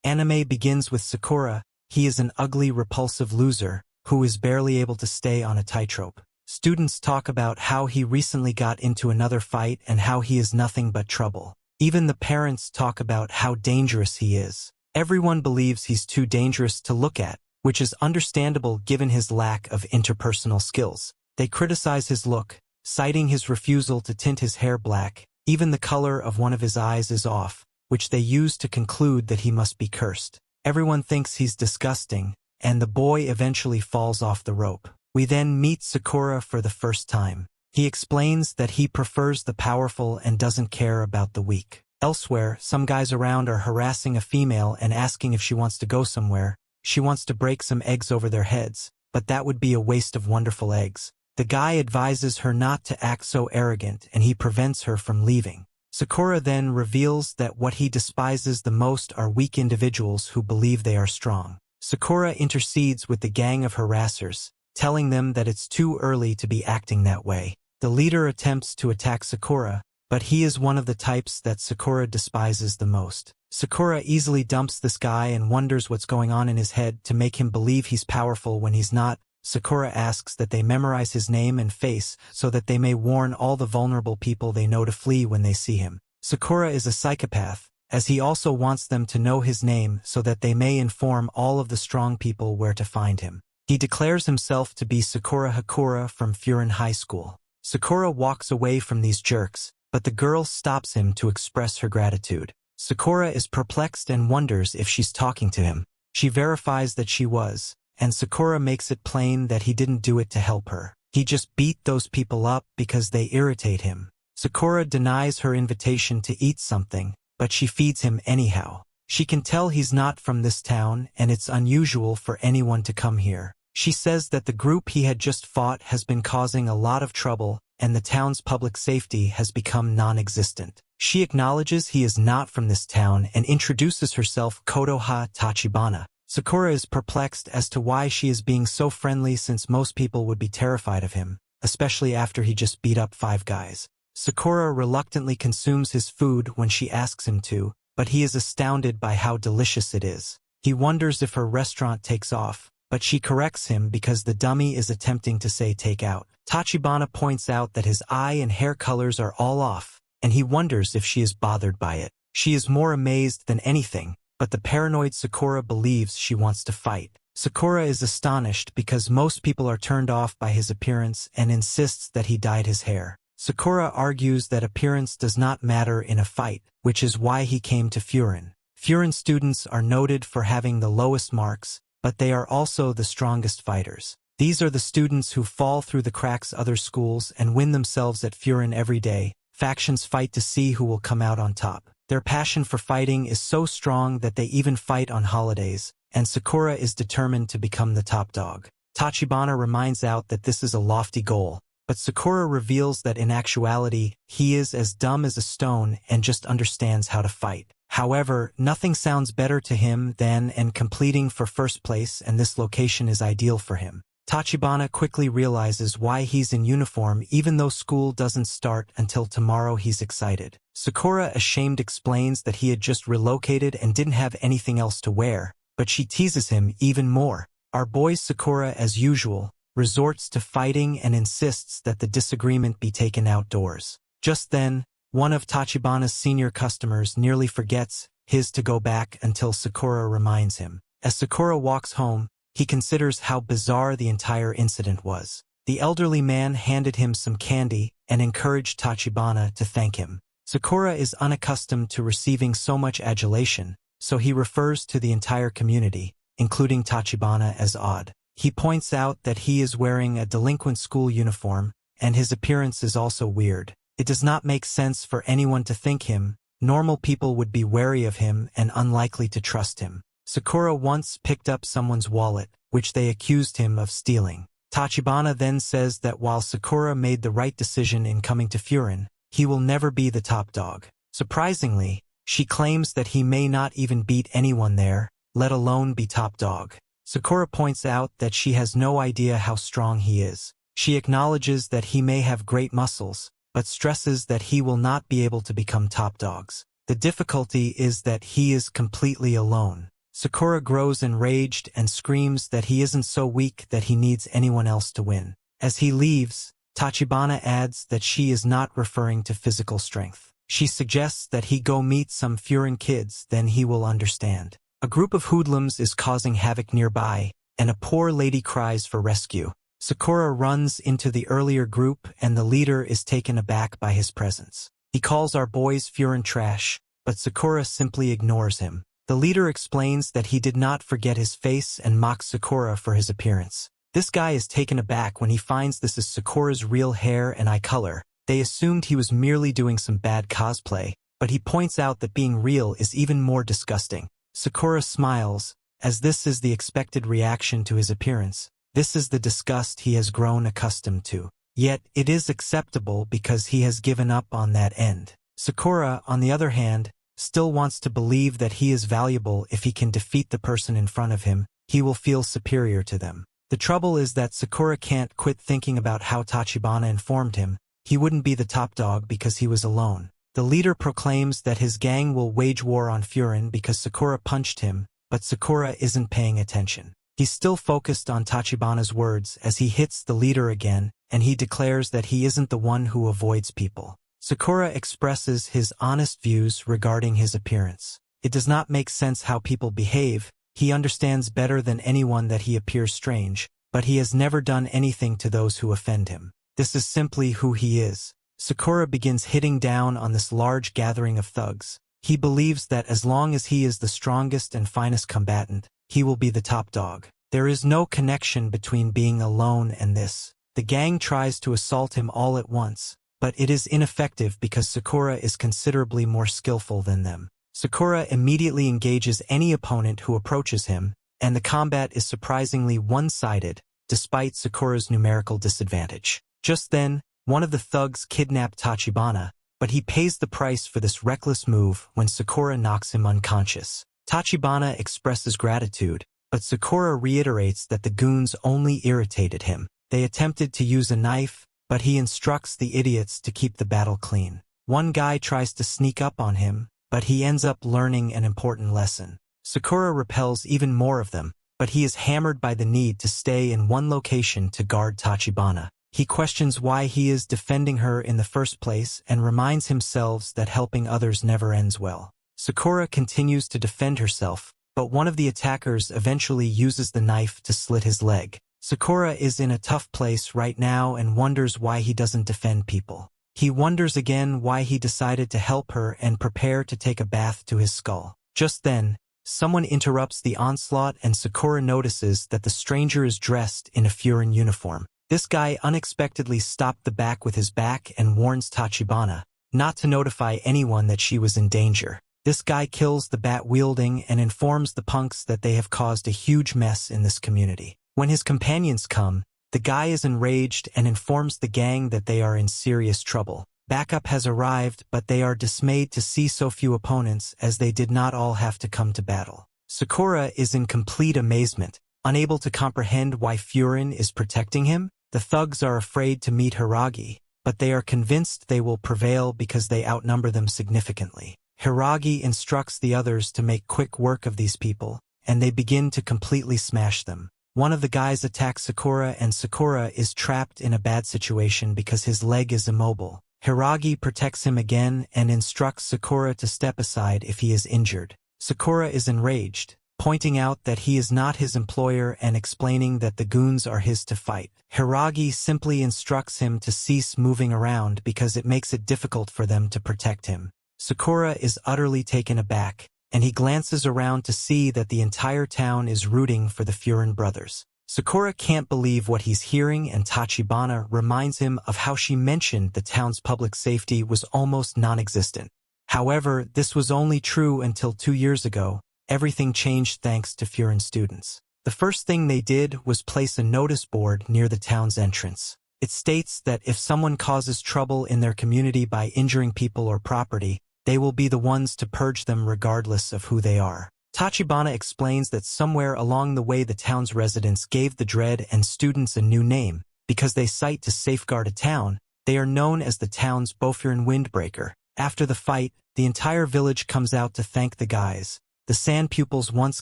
Anime begins with Sakura. He is an ugly, repulsive loser who is barely able to stay on a tightrope. Students talk about how he recently got into another fight and how he is nothing but trouble. Even the parents talk about how dangerous he is. Everyone believes he's too dangerous to look at, which is understandable given his lack of interpersonal skills. They criticize his look, citing his refusal to tint his hair black. Even the color of one of his eyes is off, which they use to conclude that he must be cursed. Everyone thinks he's disgusting, and the boy eventually falls off the rope. We then meet Sakura for the first time. He explains that he prefers the powerful and doesn't care about the weak. Elsewhere, some guys around are harassing a female and asking if she wants to go somewhere. She wants to break some eggs over their heads, but that would be a waste of wonderful eggs. The guy advises her not to act so arrogant and he prevents her from leaving. Sakura then reveals that what he despises the most are weak individuals who believe they are strong. Sakura intercedes with the gang of harassers, telling them that it's too early to be acting that way. The leader attempts to attack Sakura, but he is one of the types that Sakura despises the most. Sakura easily dumps this guy and wonders what's going on in his head to make him believe he's powerful when he's not. Sakura asks that they memorize his name and face so that they may warn all the vulnerable people they know to flee when they see him. Sakura is a psychopath, as he also wants them to know his name so that they may inform all of the strong people where to find him. He declares himself to be Sakura Hakura from Furin High School. Sakura walks away from these jerks, but the girl stops him to express her gratitude. Sakura is perplexed and wonders if she's talking to him. She verifies that she was, and Sakura makes it plain that he didn't do it to help her. He just beat those people up because they irritate him. Sakura denies her invitation to eat something, but she feeds him anyhow. She can tell he's not from this town and it's unusual for anyone to come here. She says that the group he had just fought has been causing a lot of trouble and the town's public safety has become non-existent. She acknowledges he is not from this town and introduces herself Kotoha Tachibana. Sakura is perplexed as to why she is being so friendly since most people would be terrified of him, especially after he just beat up 5 guys. Sakura reluctantly consumes his food when she asks him to, but he is astounded by how delicious it is. He wonders if her restaurant takes off, but she corrects him because the dummy is attempting to say takeout. Tachibana points out that his eye and hair colors are all off, and he wonders if she is bothered by it. She is more amazed than anything, but the paranoid Sakura believes she wants to fight. Sakura is astonished because most people are turned off by his appearance and insists that he dyed his hair. Sakura argues that appearance does not matter in a fight, which is why he came to Furin. Furin students are noted for having the lowest marks, but they are also the strongest fighters. These are the students who fall through the cracks other schools and win themselves at Furin every day. Factions fight to see who will come out on top. Their passion for fighting is so strong that they even fight on holidays, and Sakura is determined to become the top dog. Tachibana reminds out that this is a lofty goal, but Sakura reveals that in actuality, he is as dumb as a stone and just understands how to fight. However, nothing sounds better to him than competing for first place, and this location is ideal for him. Tachibana quickly realizes why he's in uniform even though school doesn't start until tomorrow. He's excited. Sakura, ashamed, explains that he had just relocated and didn't have anything else to wear, but she teases him even more. Our boy Sakura, as usual, resorts to fighting and insists that the disagreement be taken outdoors. Just then, one of Tachibana's senior customers nearly forgets his to go back until Sakura reminds him. As Sakura walks home, he considers how bizarre the entire incident was. The elderly man handed him some candy and encouraged Tachibana to thank him. Sakura is unaccustomed to receiving so much adulation, so he refers to the entire community, including Tachibana, as odd. He points out that he is wearing a delinquent school uniform, and his appearance is also weird. It does not make sense for anyone to think him. Normal people would be wary of him and unlikely to trust him. Sakura once picked up someone's wallet, which they accused him of stealing. Tachibana then says that while Sakura made the right decision in coming to Furin, he will never be the top dog. Surprisingly, she claims that he may not even beat anyone there, let alone be top dog. Sakura points out that she has no idea how strong he is. She acknowledges that he may have great muscles, but stresses that he will not be able to become top dogs. The difficulty is that he is completely alone. Sakura grows enraged and screams that he isn't so weak that he needs anyone else to win. As he leaves, Tachibana adds that she is not referring to physical strength. She suggests that he go meet some Furin kids, then he will understand. A group of hoodlums is causing havoc nearby, and a poor lady cries for rescue. Sakura runs into the earlier group and the leader is taken aback by his presence. He calls our boys Furin trash, but Sakura simply ignores him. The leader explains that he did not forget his face and mocks Sakura for his appearance. This guy is taken aback when he finds this is Sakura's real hair and eye color. They assumed he was merely doing some bad cosplay, but he points out that being real is even more disgusting. Sakura smiles, as this is the expected reaction to his appearance. This is the disgust he has grown accustomed to. Yet, it is acceptable because he has given up on that end. Sakura, on the other hand, still wants to believe that he is valuable. If he can defeat the person in front of him, he will feel superior to them. The trouble is that Sakura can't quit thinking about how Tachibana informed him he wouldn't be the top dog because he was alone. The leader proclaims that his gang will wage war on Furin because Sakura punched him, but Sakura isn't paying attention. He's still focused on Tachibana's words as he hits the leader again, and he declares that he isn't the one who avoids people. Sakura expresses his honest views regarding his appearance. It does not make sense how people behave. He understands better than anyone that he appears strange, but he has never done anything to those who offend him. This is simply who he is. Sakura begins hitting down on this large gathering of thugs. He believes that as long as he is the strongest and finest combatant, he will be the top dog. There is no connection between being alone and this. The gang tries to assault him all at once, but it is ineffective because Sakura is considerably more skillful than them. Sakura immediately engages any opponent who approaches him, and the combat is surprisingly one-sided, despite Sakura's numerical disadvantage. Just then, one of the thugs kidnaps Tachibana, but he pays the price for this reckless move when Sakura knocks him unconscious. Tachibana expresses gratitude, but Sakura reiterates that the goons only irritated him. They attempted to use a knife, but he instructs the idiots to keep the battle clean. One guy tries to sneak up on him, but he ends up learning an important lesson. Sakura repels even more of them, but he is hammered by the need to stay in one location to guard Tachibana. He questions why he is defending her in the first place and reminds himself that helping others never ends well. Sakura continues to defend herself, but one of the attackers eventually uses the knife to slit his leg. Sakura is in a tough place right now and wonders why he doesn't defend people. He wonders again why he decided to help her and prepare to take a bath to his skull. Just then, someone interrupts the onslaught and Sakura notices that the stranger is dressed in a Furin uniform. This guy unexpectedly stopped the back with his back and warns Tachibana not to notify anyone that she was in danger. This guy kills the bat-wielding and informs the punks that they have caused a huge mess in this community. When his companions come, the guy is enraged and informs the gang that they are in serious trouble. Backup has arrived, but they are dismayed to see so few opponents as they did not all have to come to battle. Sakura is in complete amazement, unable to comprehend why Furin is protecting him. The thugs are afraid to meet Hiragi, but they are convinced they will prevail because they outnumber them significantly. Hiragi instructs the others to make quick work of these people, and they begin to completely smash them. One of the guys attacks Sakura and Sakura is trapped in a bad situation because his leg is immobile. Hiragi protects him again and instructs Sakura to step aside if he is injured. Sakura is enraged, pointing out that he is not his employer and explaining that the goons are his to fight. Hiragi simply instructs him to cease moving around because it makes it difficult for them to protect him. Sakura is utterly taken aback, and he glances around to see that the entire town is rooting for the Furin brothers. Sakura can't believe what he's hearing, and Tachibana reminds him of how she mentioned the town's public safety was almost non-existent. However, this was only true until 2 years ago. Everything changed thanks to Furin students. The first thing they did was place a notice board near the town's entrance. It states that if someone causes trouble in their community by injuring people or property, they will be the ones to purge them regardless of who they are. Tachibana explains that somewhere along the way the town's residents gave the Dread and students a new name. Because they cite to safeguard a town, they are known as the town's Bofurin Windbreaker. After the fight, the entire village comes out to thank the guys, The sand pupils once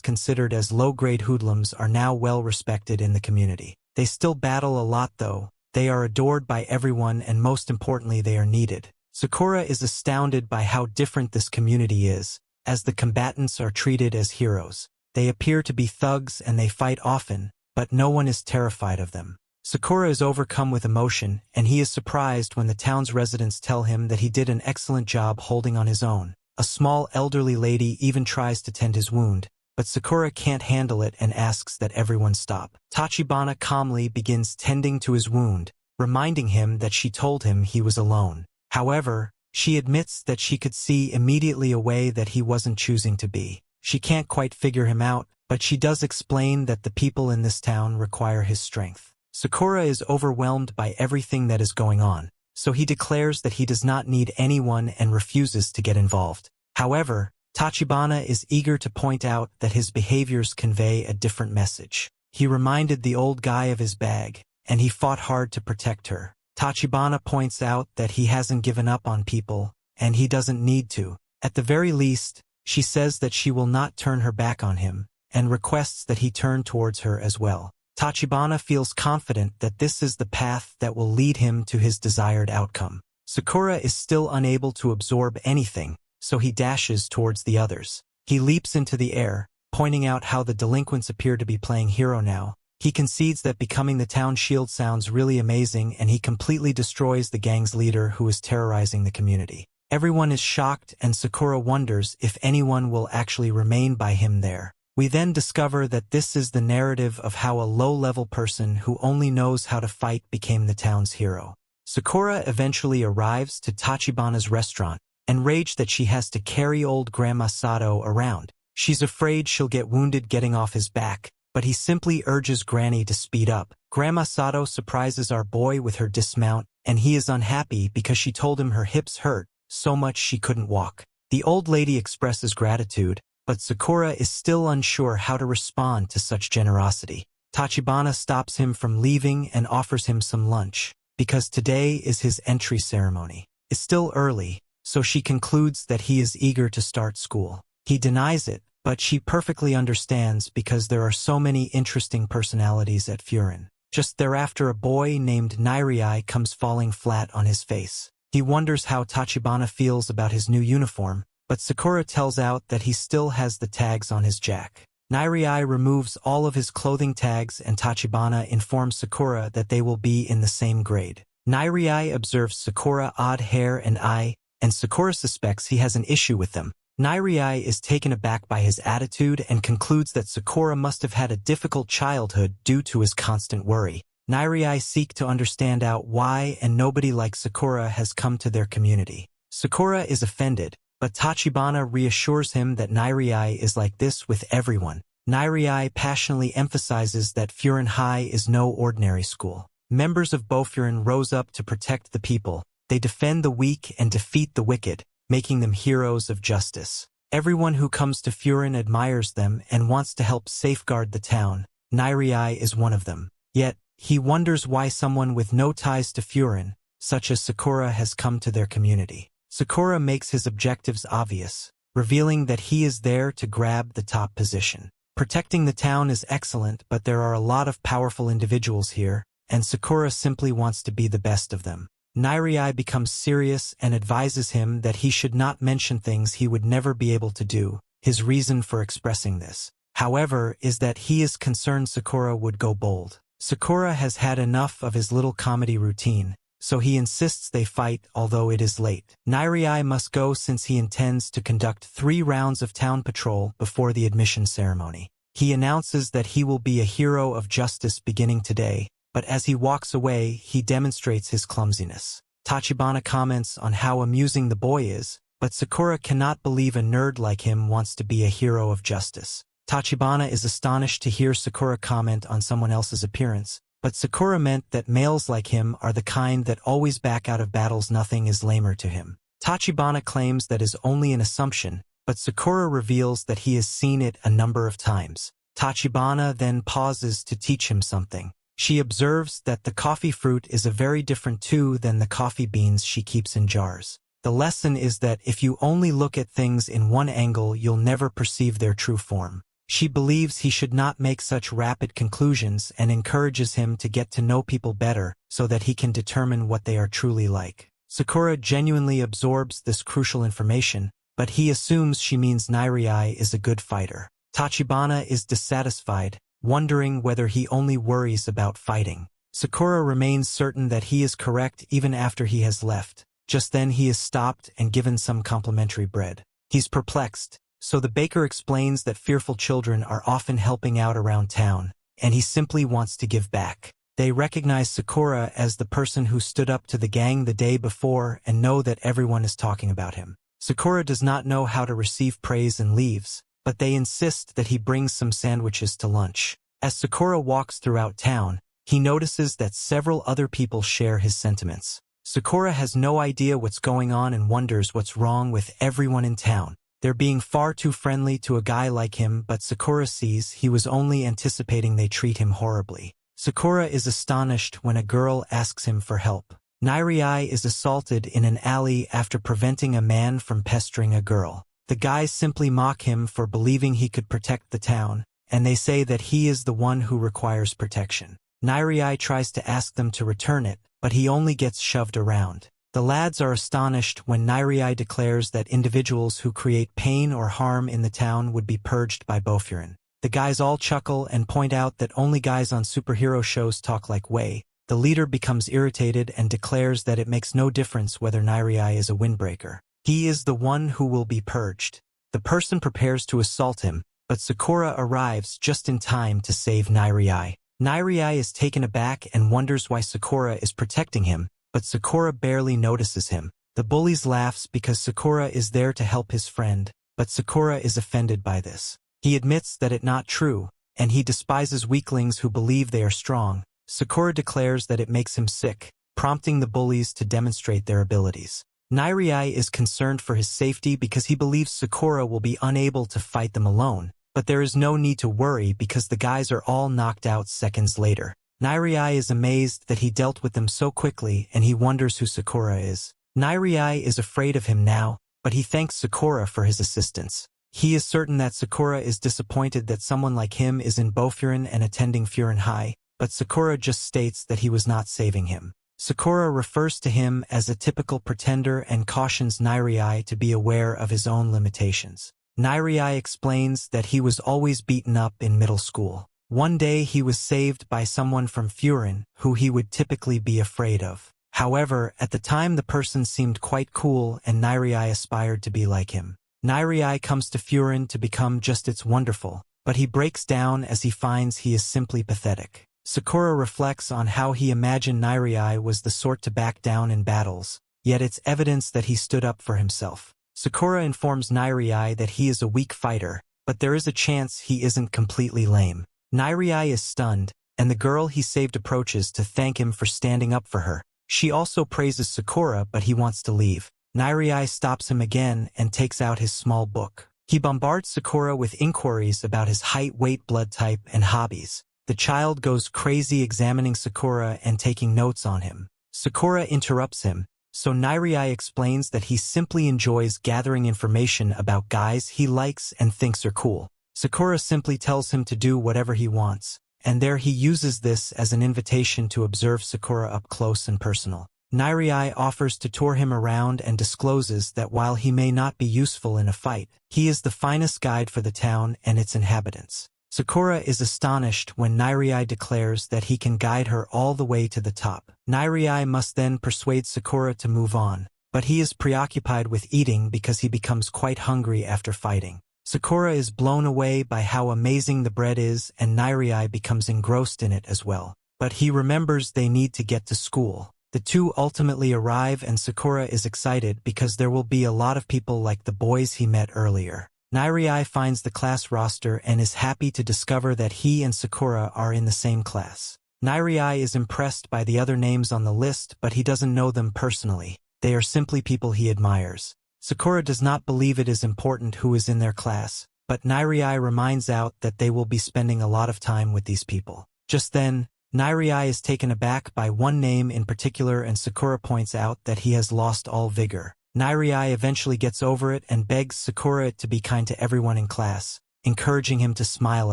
considered as low-grade hoodlums are now well respected in the community. They still battle a lot though. They are adored by everyone and most importantly they are needed. Sakura is astounded by how different this community is, as the combatants are treated as heroes. They appear to be thugs and they fight often, but no one is terrified of them. Sakura is overcome with emotion, and he is surprised when the town's residents tell him that he did an excellent job holding on his own. A small elderly lady even tries to tend his wound, but Sakura can't handle it and asks that everyone stop. Tachibana calmly begins tending to his wound, reminding him that she told him he was alone. However, she admits that she could see immediately away that he wasn't choosing to be. She can't quite figure him out, but she does explain that the people in this town require his strength. Sakura is overwhelmed by everything that is going on, so he declares that he does not need anyone and refuses to get involved. However, Tachibana is eager to point out that his behaviors convey a different message. He reminded the old guy of his bag, and he fought hard to protect her. Tachibana points out that he hasn't given up on people, and he doesn't need to. At the very least, she says that she will not turn her back on him, and requests that he turn towards her as well. Tachibana feels confident that this is the path that will lead him to his desired outcome. Sakura is still unable to absorb anything, so he dashes towards the others. He leaps into the air, pointing out how the delinquents appear to be playing hero now. He concedes that becoming the town shield sounds really amazing, and he completely destroys the gang's leader who is terrorizing the community. Everyone is shocked, and Sakura wonders if anyone will actually remain by him there. We then discover that this is the narrative of how a low-level person who only knows how to fight became the town's hero. Sakura eventually arrives to Tachibana's restaurant, enraged that she has to carry old Grandma Sato around. She's afraid she'll get wounded getting off his back, but he simply urges Granny to speed up. Grandma Sato surprises our boy with her dismount, and he is unhappy because she told him her hips hurt so much she couldn't walk. The old lady expresses gratitude, but Sakura is still unsure how to respond to such generosity. Tachibana stops him from leaving and offers him some lunch, because today is his entry ceremony. It's still early, so she concludes that he is eager to start school. He denies it, but she perfectly understands because there are so many interesting personalities at Furin. Just thereafter a boy named Nairai comes falling flat on his face. He wonders how Tachibana feels about his new uniform, but Sakura tells out that he still has the tags on his jack. Nairai removes all of his clothing tags and Tachibana informs Sakura that they will be in the same grade. Nairai observes Sakura's odd hair and eye, and Sakura suspects he has an issue with them. Nairai is taken aback by his attitude and concludes that Sakura must have had a difficult childhood due to his constant worry. Nairai seek to understand out why and nobody like Sakura has come to their community. Sakura is offended, but Tachibana reassures him that Nairai is like this with everyone. Nairai passionately emphasizes that Furin High is no ordinary school. Members of Bofurin rose up to protect the people. They defend the weak and defeat the wicked, making them heroes of justice. Everyone who comes to Furin admires them and wants to help safeguard the town. Nairai is one of them. Yet, he wonders why someone with no ties to Furin, such as Sakura, has come to their community. Sakura makes his objectives obvious, revealing that he is there to grab the top position. Protecting the town is excellent, but there are a lot of powerful individuals here, and Sakura simply wants to be the best of them. Nairai becomes serious and advises him that he should not mention things he would never be able to do. His reason for expressing this, however, is that he is concerned Sakura would go bold. Sakura has had enough of his little comedy routine, so he insists they fight although it is late. Nairai must go since he intends to conduct 3 rounds of town patrol before the admission ceremony. He announces that he will be a hero of justice beginning today, but as he walks away, he demonstrates his clumsiness. Tachibana comments on how amusing the boy is, but Sakura cannot believe a nerd like him wants to be a hero of justice. Tachibana is astonished to hear Sakura comment on someone else's appearance, but Sakura meant that males like him are the kind that always back out of battles. Nothing is lamer to him. Tachibana claims that is only an assumption, but Sakura reveals that he has seen it a number of times. Tachibana then pauses to teach him something. She observes that the coffee fruit is a very different too than the coffee beans she keeps in jars. The lesson is that if you only look at things in one angle, you'll never perceive their true form. She believes he should not make such rapid conclusions and encourages him to get to know people better so that he can determine what they are truly like. Sakura genuinely absorbs this crucial information, but he assumes she means Nairai is a good fighter. Tachibana is dissatisfied, wondering whether he only worries about fighting. Sakura remains certain that he is correct even after he has left. Just then he is stopped and given some complimentary bread. He's perplexed, so the baker explains that fearful children are often helping out around town, and he simply wants to give back. They recognize Sakura as the person who stood up to the gang the day before and know that everyone is talking about him. Sakura does not know how to receive praise and leaves, but they insist that he brings some sandwiches to lunch. As Sakura walks throughout town, he notices that several other people share his sentiments. Sakura has no idea what's going on and wonders what's wrong with everyone in town. They're being far too friendly to a guy like him, but Sakura sees he was only anticipating they treat him horribly. Sakura is astonished when a girl asks him for help. Nairai is assaulted in an alley after preventing a man from pestering a girl. The guys simply mock him for believing he could protect the town, and they say that he is the one who requires protection. Nairai tries to ask them to return it, but he only gets shoved around. The lads are astonished when Nairai declares that individuals who create pain or harm in the town would be purged by Bofurin. The guys all chuckle and point out that only guys on superhero shows talk like Wei. The leader becomes irritated and declares that it makes no difference whether Nairai is a windbreaker. He is the one who will be purged. The person prepares to assault him, but Sakura arrives just in time to save Nairai. Nairai is taken aback and wonders why Sakura is protecting him, but Sakura barely notices him. The bullies laughs because Sakura is there to help his friend, but Sakura is offended by this. He admits that it's not true, and he despises weaklings who believe they are strong. Sakura declares that it makes him sick, prompting the bullies to demonstrate their abilities. Nairai is concerned for his safety because he believes Sakura will be unable to fight them alone, but there is no need to worry because the guys are all knocked out seconds later. Nairai is amazed that he dealt with them so quickly, and he wonders who Sakura is. Nairai is afraid of him now, but he thanks Sakura for his assistance. He is certain that Sakura is disappointed that someone like him is in Bofurin and attending Furin High, but Sakura just states that he was not saving him. Sakura refers to him as a typical pretender and cautions Nairai to be aware of his own limitations. Nairai explains that he was always beaten up in middle school. One day he was saved by someone from Furin, who he would typically be afraid of. However, at the time the person seemed quite cool and Nairai aspired to be like him. Nairai comes to Furin to become just its wonderful, but he breaks down as he finds he is simply pathetic. Sakura reflects on how he imagined Nairai was the sort to back down in battles, yet it's evidence that he stood up for himself. Sakura informs Nairai that he is a weak fighter, but there is a chance he isn't completely lame. Nairai is stunned, and the girl he saved approaches to thank him for standing up for her. She also praises Sakura, but he wants to leave. Nairai stops him again and takes out his small book. He bombards Sakura with inquiries about his height, weight, blood type, and hobbies. The child goes crazy examining Sakura and taking notes on him. Sakura interrupts him, so Nairai explains that he simply enjoys gathering information about guys he likes and thinks are cool. Sakura simply tells him to do whatever he wants, and there he uses this as an invitation to observe Sakura up close and personal. Nairai offers to tour him around and discloses that while he may not be useful in a fight, he is the finest guide for the town and its inhabitants. Sakura is astonished when Nairai declares that he can guide her all the way to the top. Nairai must then persuade Sakura to move on, but he is preoccupied with eating because he becomes quite hungry after fighting. Sakura is blown away by how amazing the bread is and Nairai becomes engrossed in it as well. But he remembers they need to get to school. The two ultimately arrive and Sakura is excited because there will be a lot of people like the boys he met earlier. Nairai finds the class roster and is happy to discover that he and Sakura are in the same class. Nairai is impressed by the other names on the list, but he doesn't know them personally. They are simply people he admires. Sakura does not believe it is important who is in their class, but Nairai reminds out that they will be spending a lot of time with these people. Just then, Nairai is taken aback by one name in particular and Sakura points out that he has lost all vigor. Nairai eventually gets over it and begs Sakura to be kind to everyone in class, encouraging him to smile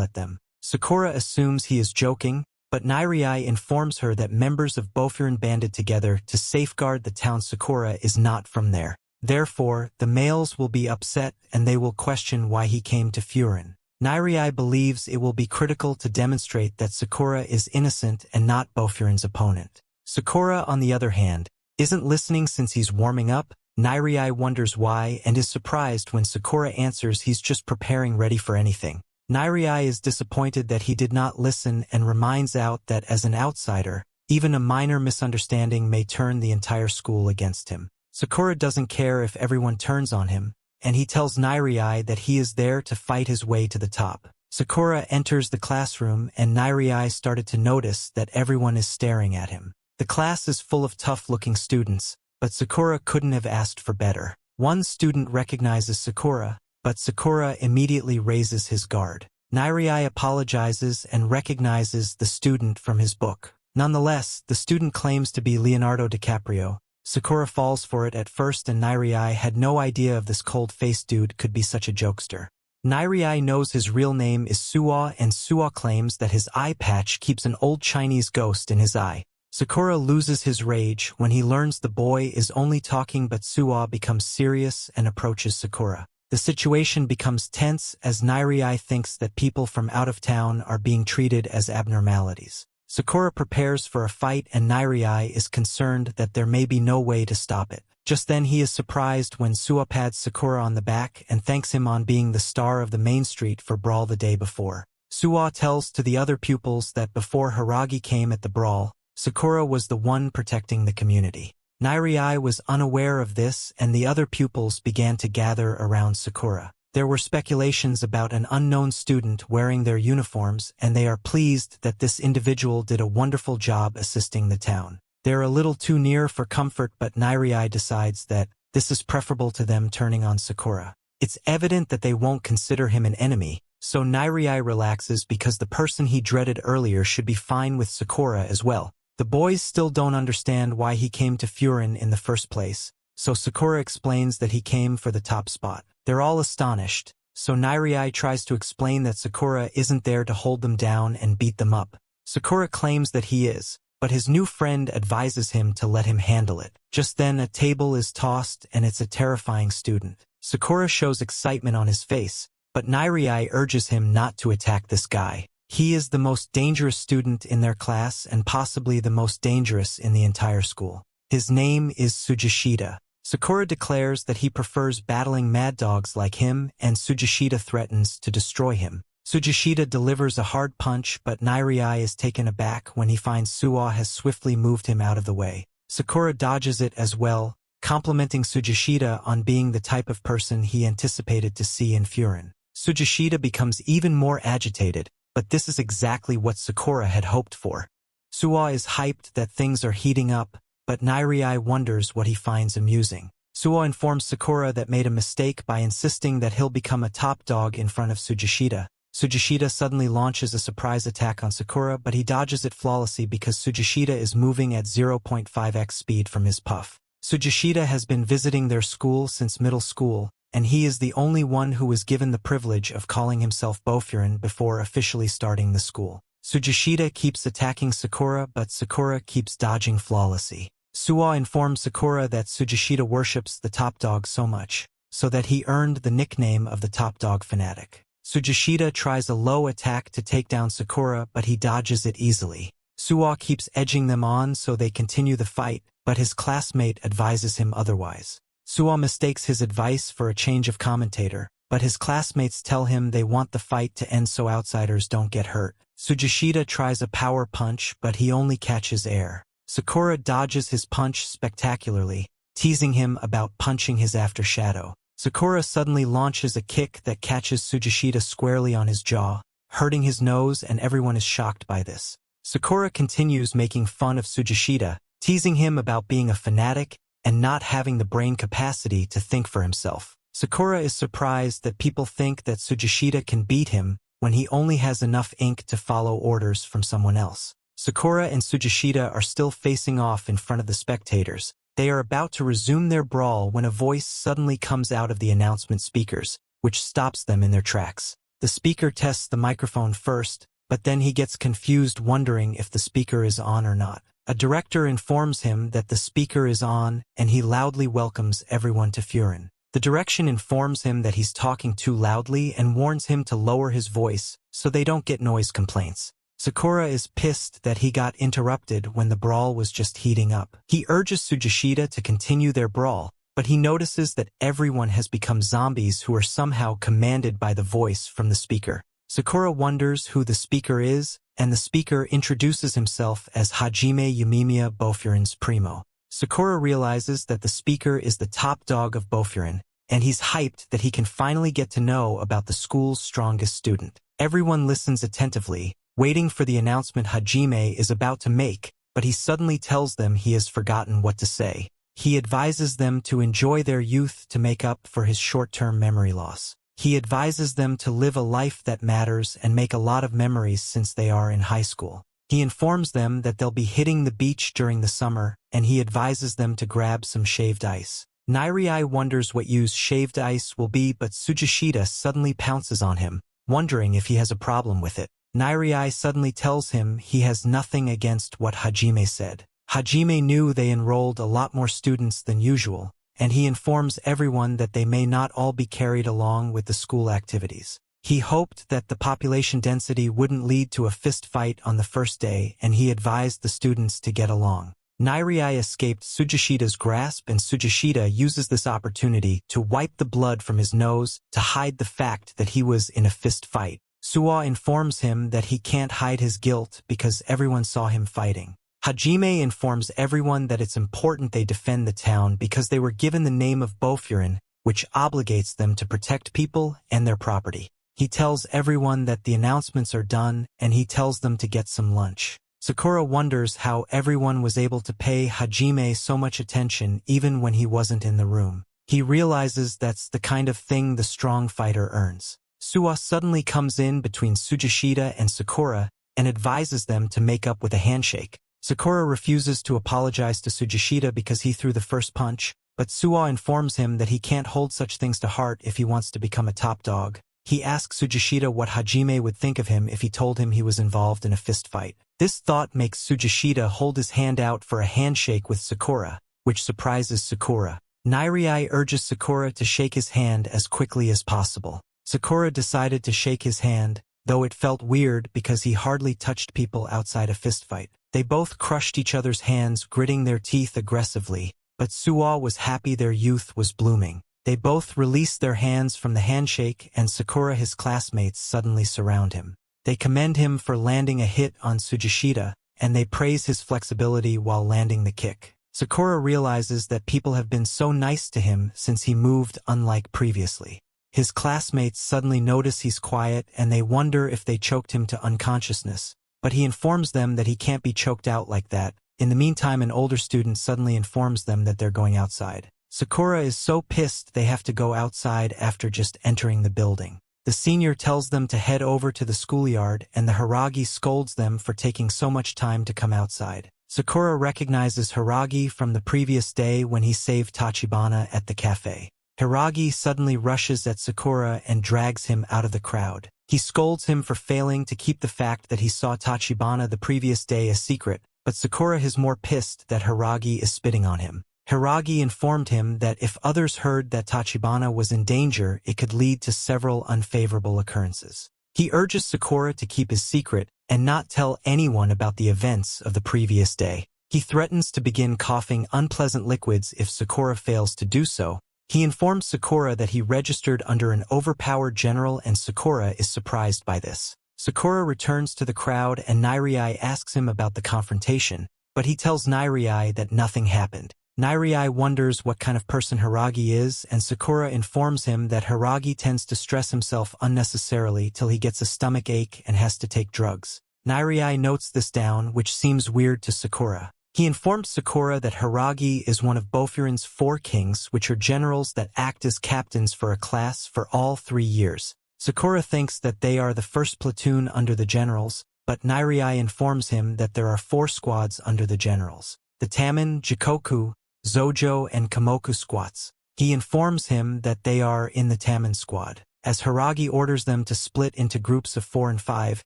at them. Sakura assumes he is joking, but Nairai informs her that members of Bofurin banded together to safeguard the town. Sakura is not from there. Therefore, the males will be upset and they will question why he came to Furin. Nairai believes it will be critical to demonstrate that Sakura is innocent and not Bofurin's opponent. Sakura, on the other hand, isn't listening since he's warming up. Nairai wonders why and is surprised when Sakura answers he's just preparing ready for anything. Nairai is disappointed that he did not listen and reminds out that as an outsider, even a minor misunderstanding may turn the entire school against him. Sakura doesn't care if everyone turns on him, and he tells Nairai that he is there to fight his way to the top. Sakura enters the classroom and Nairai started to notice that everyone is staring at him. The class is full of tough-looking students, but Sakura couldn't have asked for better. One student recognizes Sakura, but Sakura immediately raises his guard. Nairai apologizes and recognizes the student from his book. Nonetheless, the student claims to be Leonardo DiCaprio. Sakura falls for it at first and Nairai had no idea of this cold-faced dude could be such a jokester. Nairai knows his real name is Suwa and Suwa claims that his eye patch keeps an old Chinese ghost in his eye. Sakura loses his rage when he learns the boy is only talking but Suwa becomes serious and approaches Sakura. The situation becomes tense as Nairai thinks that people from out of town are being treated as abnormalities. Sakura prepares for a fight and Nairai is concerned that there may be no way to stop it. Just then he is surprised when Suwa pats Sakura on the back and thanks him on being the star of the main street for brawl the day before. Suwa tells to the other pupils that before Hiragi came at the brawl, Sakura was the one protecting the community. Nairai was unaware of this and the other pupils began to gather around Sakura. There were speculations about an unknown student wearing their uniforms and they are pleased that this individual did a wonderful job assisting the town. They're a little too near for comfort but Nairai decides that this is preferable to them turning on Sakura. It's evident that they won't consider him an enemy, so Nairai relaxes because the person he dreaded earlier should be fine with Sakura as well. The boys still don't understand why he came to Furin in the first place, so Sakura explains that he came for the top spot. They're all astonished, so Nairai tries to explain that Sakura isn't there to hold them down and beat them up. Sakura claims that he is, but his new friend advises him to let him handle it. Just then a table is tossed and it's a terrifying student. Sakura shows excitement on his face, but Nairai urges him not to attack this guy. He is the most dangerous student in their class and possibly the most dangerous in the entire school. His name is Tsujishita. Sakura declares that he prefers battling mad dogs like him and Tsujishita threatens to destroy him. Tsujishita delivers a hard punch but Nairai is taken aback when he finds Suwa has swiftly moved him out of the way. Sakura dodges it as well, complimenting Tsujishita on being the type of person he anticipated to see in Furin. Tsujishita becomes even more agitated, but this is exactly what Sakura had hoped for. Suwa is hyped that things are heating up, but Nairai wonders what he finds amusing. Suwa informs Sakura that made a mistake by insisting that he'll become a top dog in front of Tsujishita. Tsujishita suddenly launches a surprise attack on Sakura but he dodges it flawlessly because Tsujishita is moving at 0.5x speed from his puff. Tsujishita has been visiting their school since middle school, and he is the only one who was given the privilege of calling himself Bofurin before officially starting the school. Tsujishita keeps attacking Sakura but Sakura keeps dodging flawlessly. Suwa informs Sakura that Tsujishita worships the top dog so much, so that he earned the nickname of the top dog fanatic. Tsujishita tries a low attack to take down Sakura but he dodges it easily. Suwa keeps edging them on so they continue the fight, but his classmate advises him otherwise. Suwa mistakes his advice for a change of commentator, but his classmates tell him they want the fight to end so outsiders don't get hurt. Tsujishita tries a power punch but he only catches air. Sakura dodges his punch spectacularly, teasing him about punching his after shadow. Sakura suddenly launches a kick that catches Tsujishita squarely on his jaw, hurting his nose and everyone is shocked by this. Sakura continues making fun of Tsujishita, teasing him about being a fanatic and not having the brain capacity to think for himself. Sakura is surprised that people think that Tsujishita can beat him when he only has enough ink to follow orders from someone else. Sakura and Tsujishita are still facing off in front of the spectators. They are about to resume their brawl when a voice suddenly comes out of the announcement speakers, which stops them in their tracks. The speaker tests the microphone first, but then he gets confused wondering if the speaker is on or not. A director informs him that the speaker is on, and he loudly welcomes everyone to Furin. The direction informs him that he's talking too loudly and warns him to lower his voice so they don't get noise complaints. Sakura is pissed that he got interrupted when the brawl was just heating up. He urges Tsujishita to continue their brawl, but he notices that everyone has become zombies who are somehow commanded by the voice from the speaker. Sakura wonders who the speaker is, and the speaker introduces himself as Hajime Yumimiya Bofurin's primo. Sakura realizes that the speaker is the top dog of Bofurin, and he's hyped that he can finally get to know about the school's strongest student. Everyone listens attentively, waiting for the announcement Hajime is about to make, but he suddenly tells them he has forgotten what to say. He advises them to enjoy their youth to make up for his short-term memory loss. He advises them to live a life that matters and make a lot of memories since they are in high school. He informs them that they'll be hitting the beach during the summer, and he advises them to grab some shaved ice. Nairai wonders what use shaved ice will be, but Tsujishita suddenly pounces on him, wondering if he has a problem with it. Nairai suddenly tells him he has nothing against what Hajime said. Hajime knew they enrolled a lot more students than usual, and he informs everyone that they may not all be carried along with the school activities. He hoped that the population density wouldn't lead to a fist fight on the first day, and he advised the students to get along. Nairai escaped Tsujishita's grasp, and Tsujishita uses this opportunity to wipe the blood from his nose to hide the fact that he was in a fist fight. Suwa informs him that he can't hide his guilt because everyone saw him fighting. Hajime informs everyone that it's important they defend the town because they were given the name of Bofurin, which obligates them to protect people and their property. He tells everyone that the announcements are done, and he tells them to get some lunch. Sakura wonders how everyone was able to pay Hajime so much attention even when he wasn't in the room. He realizes that's the kind of thing the strong fighter earns. Suwa suddenly comes in between Tsujishita and Sakura and advises them to make up with a handshake. Sakura refuses to apologize to Tsujishita because he threw the first punch, but Suwa informs him that he can't hold such things to heart if he wants to become a top dog. He asks Tsujishita what Hajime would think of him if he told him he was involved in a fist fight. This thought makes Tsujishita hold his hand out for a handshake with Sakura, which surprises Sakura. Nairai urges Sakura to shake his hand as quickly as possible. Sakura decided to shake his hand, though it felt weird because he hardly touched people outside a fistfight. They both crushed each other's hands, gritting their teeth aggressively, but Suwa was happy their youth was blooming. They both released their hands from the handshake, and Sakura, his classmates, suddenly surround him. They commend him for landing a hit on Tsujishita, and they praise his flexibility while landing the kick. Sakura realizes that people have been so nice to him since he moved unlike previously. His classmates suddenly notice he's quiet, and they wonder if they choked him to unconsciousness. But he informs them that he can't be choked out like that. In the meantime, an older student suddenly informs them that they're going outside. Sakura is so pissed they have to go outside after just entering the building. The senior tells them to head over to the schoolyard, and the Hiragi scolds them for taking so much time to come outside. Sakura recognizes Hiragi from the previous day when he saved Tachibana at the cafe. Hiragi suddenly rushes at Sakura and drags him out of the crowd. He scolds him for failing to keep the fact that he saw Tachibana the previous day a secret, but Sakura is more pissed that Hiragi is spitting on him. Hiragi informed him that if others heard that Tachibana was in danger, it could lead to several unfavorable occurrences. He urges Sakura to keep his secret and not tell anyone about the events of the previous day. He threatens to begin coughing unpleasant liquids if Sakura fails to do so. He informs Sakura that he registered under an overpowered general, and Sakura is surprised by this. Sakura returns to the crowd, and Nairai asks him about the confrontation, but he tells Nairai that nothing happened. Nairai wonders what kind of person Hiragi is, and Sakura informs him that Hiragi tends to stress himself unnecessarily till he gets a stomach ache and has to take drugs. Nairai notes this down, which seems weird to Sakura. He informs Sakura that Hiragi is one of Bofurin's 4 kings, which are generals that act as captains for a class for all 3 years. Sakura thinks that they are the first platoon under the generals, but Nairai informs him that there are 4 squads under the generals. The Taman, Jikoku, Zojo and Kamoku squats. He informs him that they are in the Taman squad. As Hiragi orders them to split into groups of 4 and 5,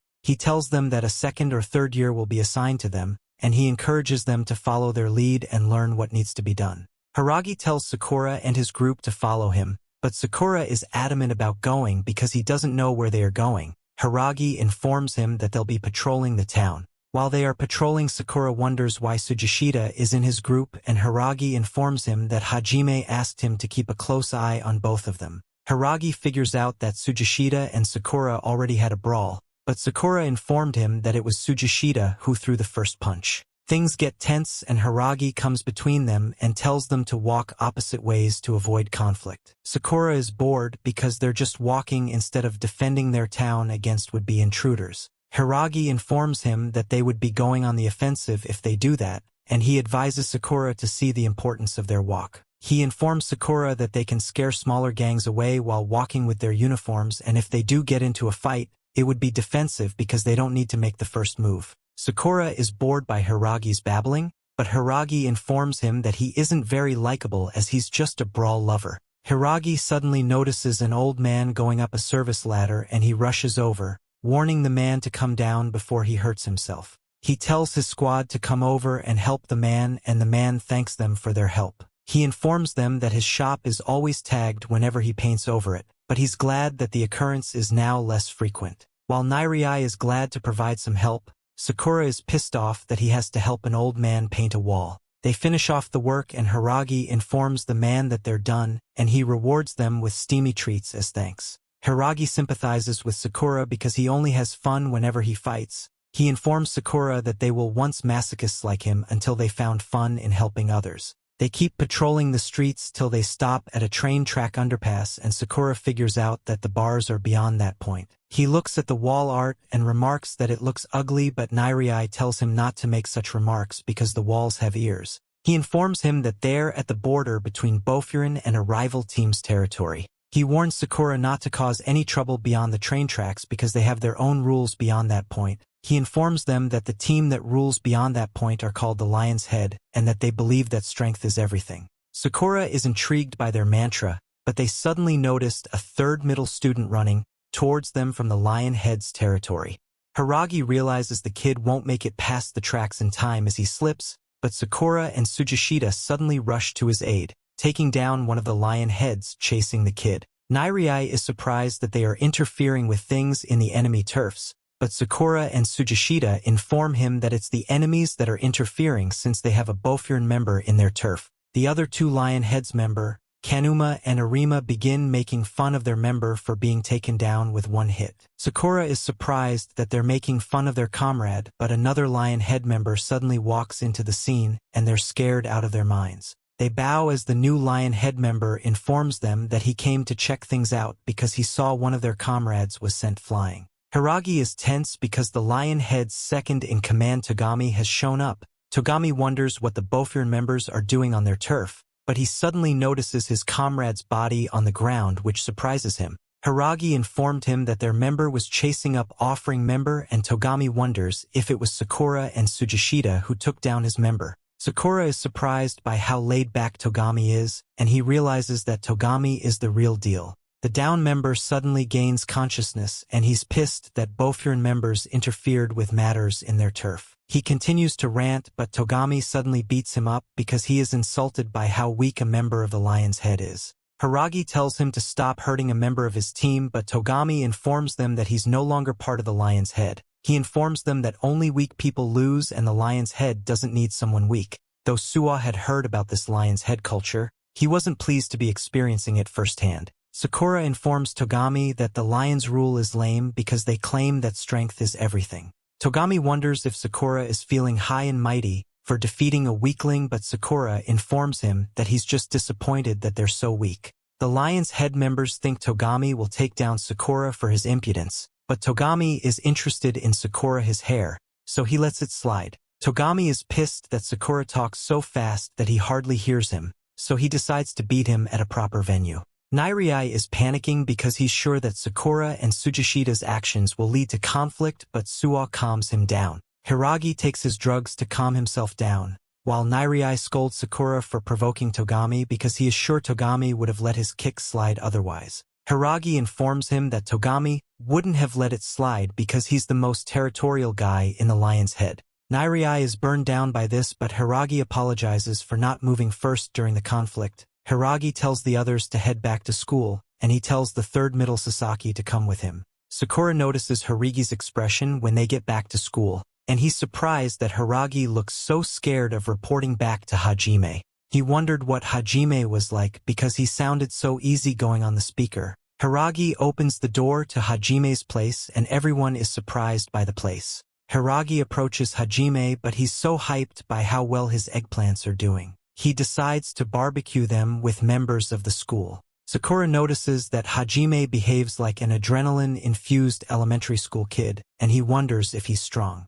he tells them that a second or third year will be assigned to them, and he encourages them to follow their lead and learn what needs to be done. Hiragi tells Sakura and his group to follow him, but Sakura is adamant about going because he doesn't know where they are going. Hiragi informs him that they'll be patrolling the town. While they are patrolling, Sakura wonders why Tsujishita is in his group, and Hiragi informs him that Hajime asked him to keep a close eye on both of them. Hiragi figures out that Tsujishita and Sakura already had a brawl, but Sakura informed him that it was Tsujishita who threw the first punch. Things get tense and Hiragi comes between them and tells them to walk opposite ways to avoid conflict. Sakura is bored because they're just walking instead of defending their town against would-be intruders. Hiragi informs him that they would be going on the offensive if they do that, and he advises Sakura to see the importance of their walk. He informs Sakura that they can scare smaller gangs away while walking with their uniforms, and if they do get into a fight, it would be defensive because they don't need to make the first move. Sakura is bored by Hiragi's babbling, but Hiragi informs him that he isn't very likable as he's just a brawl lover. Hiragi suddenly notices an old man going up a service ladder and he rushes over, warning the man to come down before he hurts himself. He tells his squad to come over and help the man, and the man thanks them for their help. He informs them that his shop is always tagged whenever he paints over it, but he's glad that the occurrence is now less frequent. While Nairai is glad to provide some help, Sakura is pissed off that he has to help an old man paint a wall. They finish off the work and Hiragi informs the man that they're done, and he rewards them with steamy treats as thanks. Hiragi sympathizes with Sakura because he only has fun whenever he fights. He informs Sakura that they will once masochists like him until they found fun in helping others. They keep patrolling the streets till they stop at a train track underpass, and Sakura figures out that the bars are beyond that point. He looks at the wall art and remarks that it looks ugly, but Nairai tells him not to make such remarks because the walls have ears. He informs him that they're at the border between Bofurin and a rival team's territory. He warns Sakura not to cause any trouble beyond the train tracks because they have their own rules beyond that point. He informs them that the team that rules beyond that point are called the Lion's Head, and that they believe that strength is everything. Sakura is intrigued by their mantra, but they suddenly noticed a third middle student running towards them from the Lion Head's territory. Hiragi realizes the kid won't make it past the tracks in time as he slips, but Sakura and Tsujishita suddenly rush to his aid, taking down one of the Lion Heads chasing the kid. Nairai is surprised that they are interfering with things in the enemy turfs, but Sakura and Tsujishita inform him that it's the enemies that are interfering since they have a Bofurin member in their turf. The other two Lion Heads member, Kanuma and Arima, begin making fun of their member for being taken down with one hit. Sakura is surprised that they're making fun of their comrade, but another Lion Head member suddenly walks into the scene and they're scared out of their minds. They bow as the new Lion Head member informs them that he came to check things out because he saw one of their comrades was sent flying. Hiragi is tense because the Lion Head's second-in-command Togami has shown up. Togami wonders what the Bofurin members are doing on their turf, but he suddenly notices his comrade's body on the ground, which surprises him. Hiragi informed him that their member was chasing up offering member, and Togami wonders if it was Sakura and Tsujishita who took down his member. Sakura is surprised by how laid-back Togami is, and he realizes that Togami is the real deal. The down member suddenly gains consciousness, and he's pissed that Bofurin members interfered with matters in their turf. He continues to rant, but Togami suddenly beats him up because he is insulted by how weak a member of the Lion's Head is. Hiragi tells him to stop hurting a member of his team, but Togami informs them that he's no longer part of the Lion's Head. He informs them that only weak people lose and the Lion's Head doesn't need someone weak. Though Suwa had heard about this Lion's Head culture, he wasn't pleased to be experiencing it firsthand. Sakura informs Togami that the Lion's rule is lame because they claim that strength is everything. Togami wonders if Sakura is feeling high and mighty for defeating a weakling, but Sakura informs him that he's just disappointed that they're so weak. The Lion's Head members think Togami will take down Sakura for his impudence, but Togami is interested in Sakura his hair, so he lets it slide. Togami is pissed that Sakura talks so fast that he hardly hears him, so he decides to beat him at a proper venue. Nairai is panicking because he's sure that Sakura and Tsujishita's actions will lead to conflict, but Suwa calms him down. Hiragi takes his drugs to calm himself down, while Nairai scolds Sakura for provoking Togami because he is sure Togami would have let his kick slide otherwise. Hiragi informs him that Togami wouldn't have let it slide because he's the most territorial guy in the Lion's Head. Nairai is burned down by this, but Hiragi apologizes for not moving first during the conflict. Hiragi tells the others to head back to school, and he tells the third middle Sasaki to come with him. Sakura notices Hiragi's expression when they get back to school, and he's surprised that Hiragi looks so scared of reporting back to Hajime. He wondered what Hajime was like because he sounded so easygoing on the speaker. Hiragi opens the door to Hajime's place and everyone is surprised by the place. Hiragi approaches Hajime, but he's so hyped by how well his eggplants are doing. He decides to barbecue them with members of the school. Sakura notices that Hajime behaves like an adrenaline-infused elementary school kid, and he wonders if he's strong.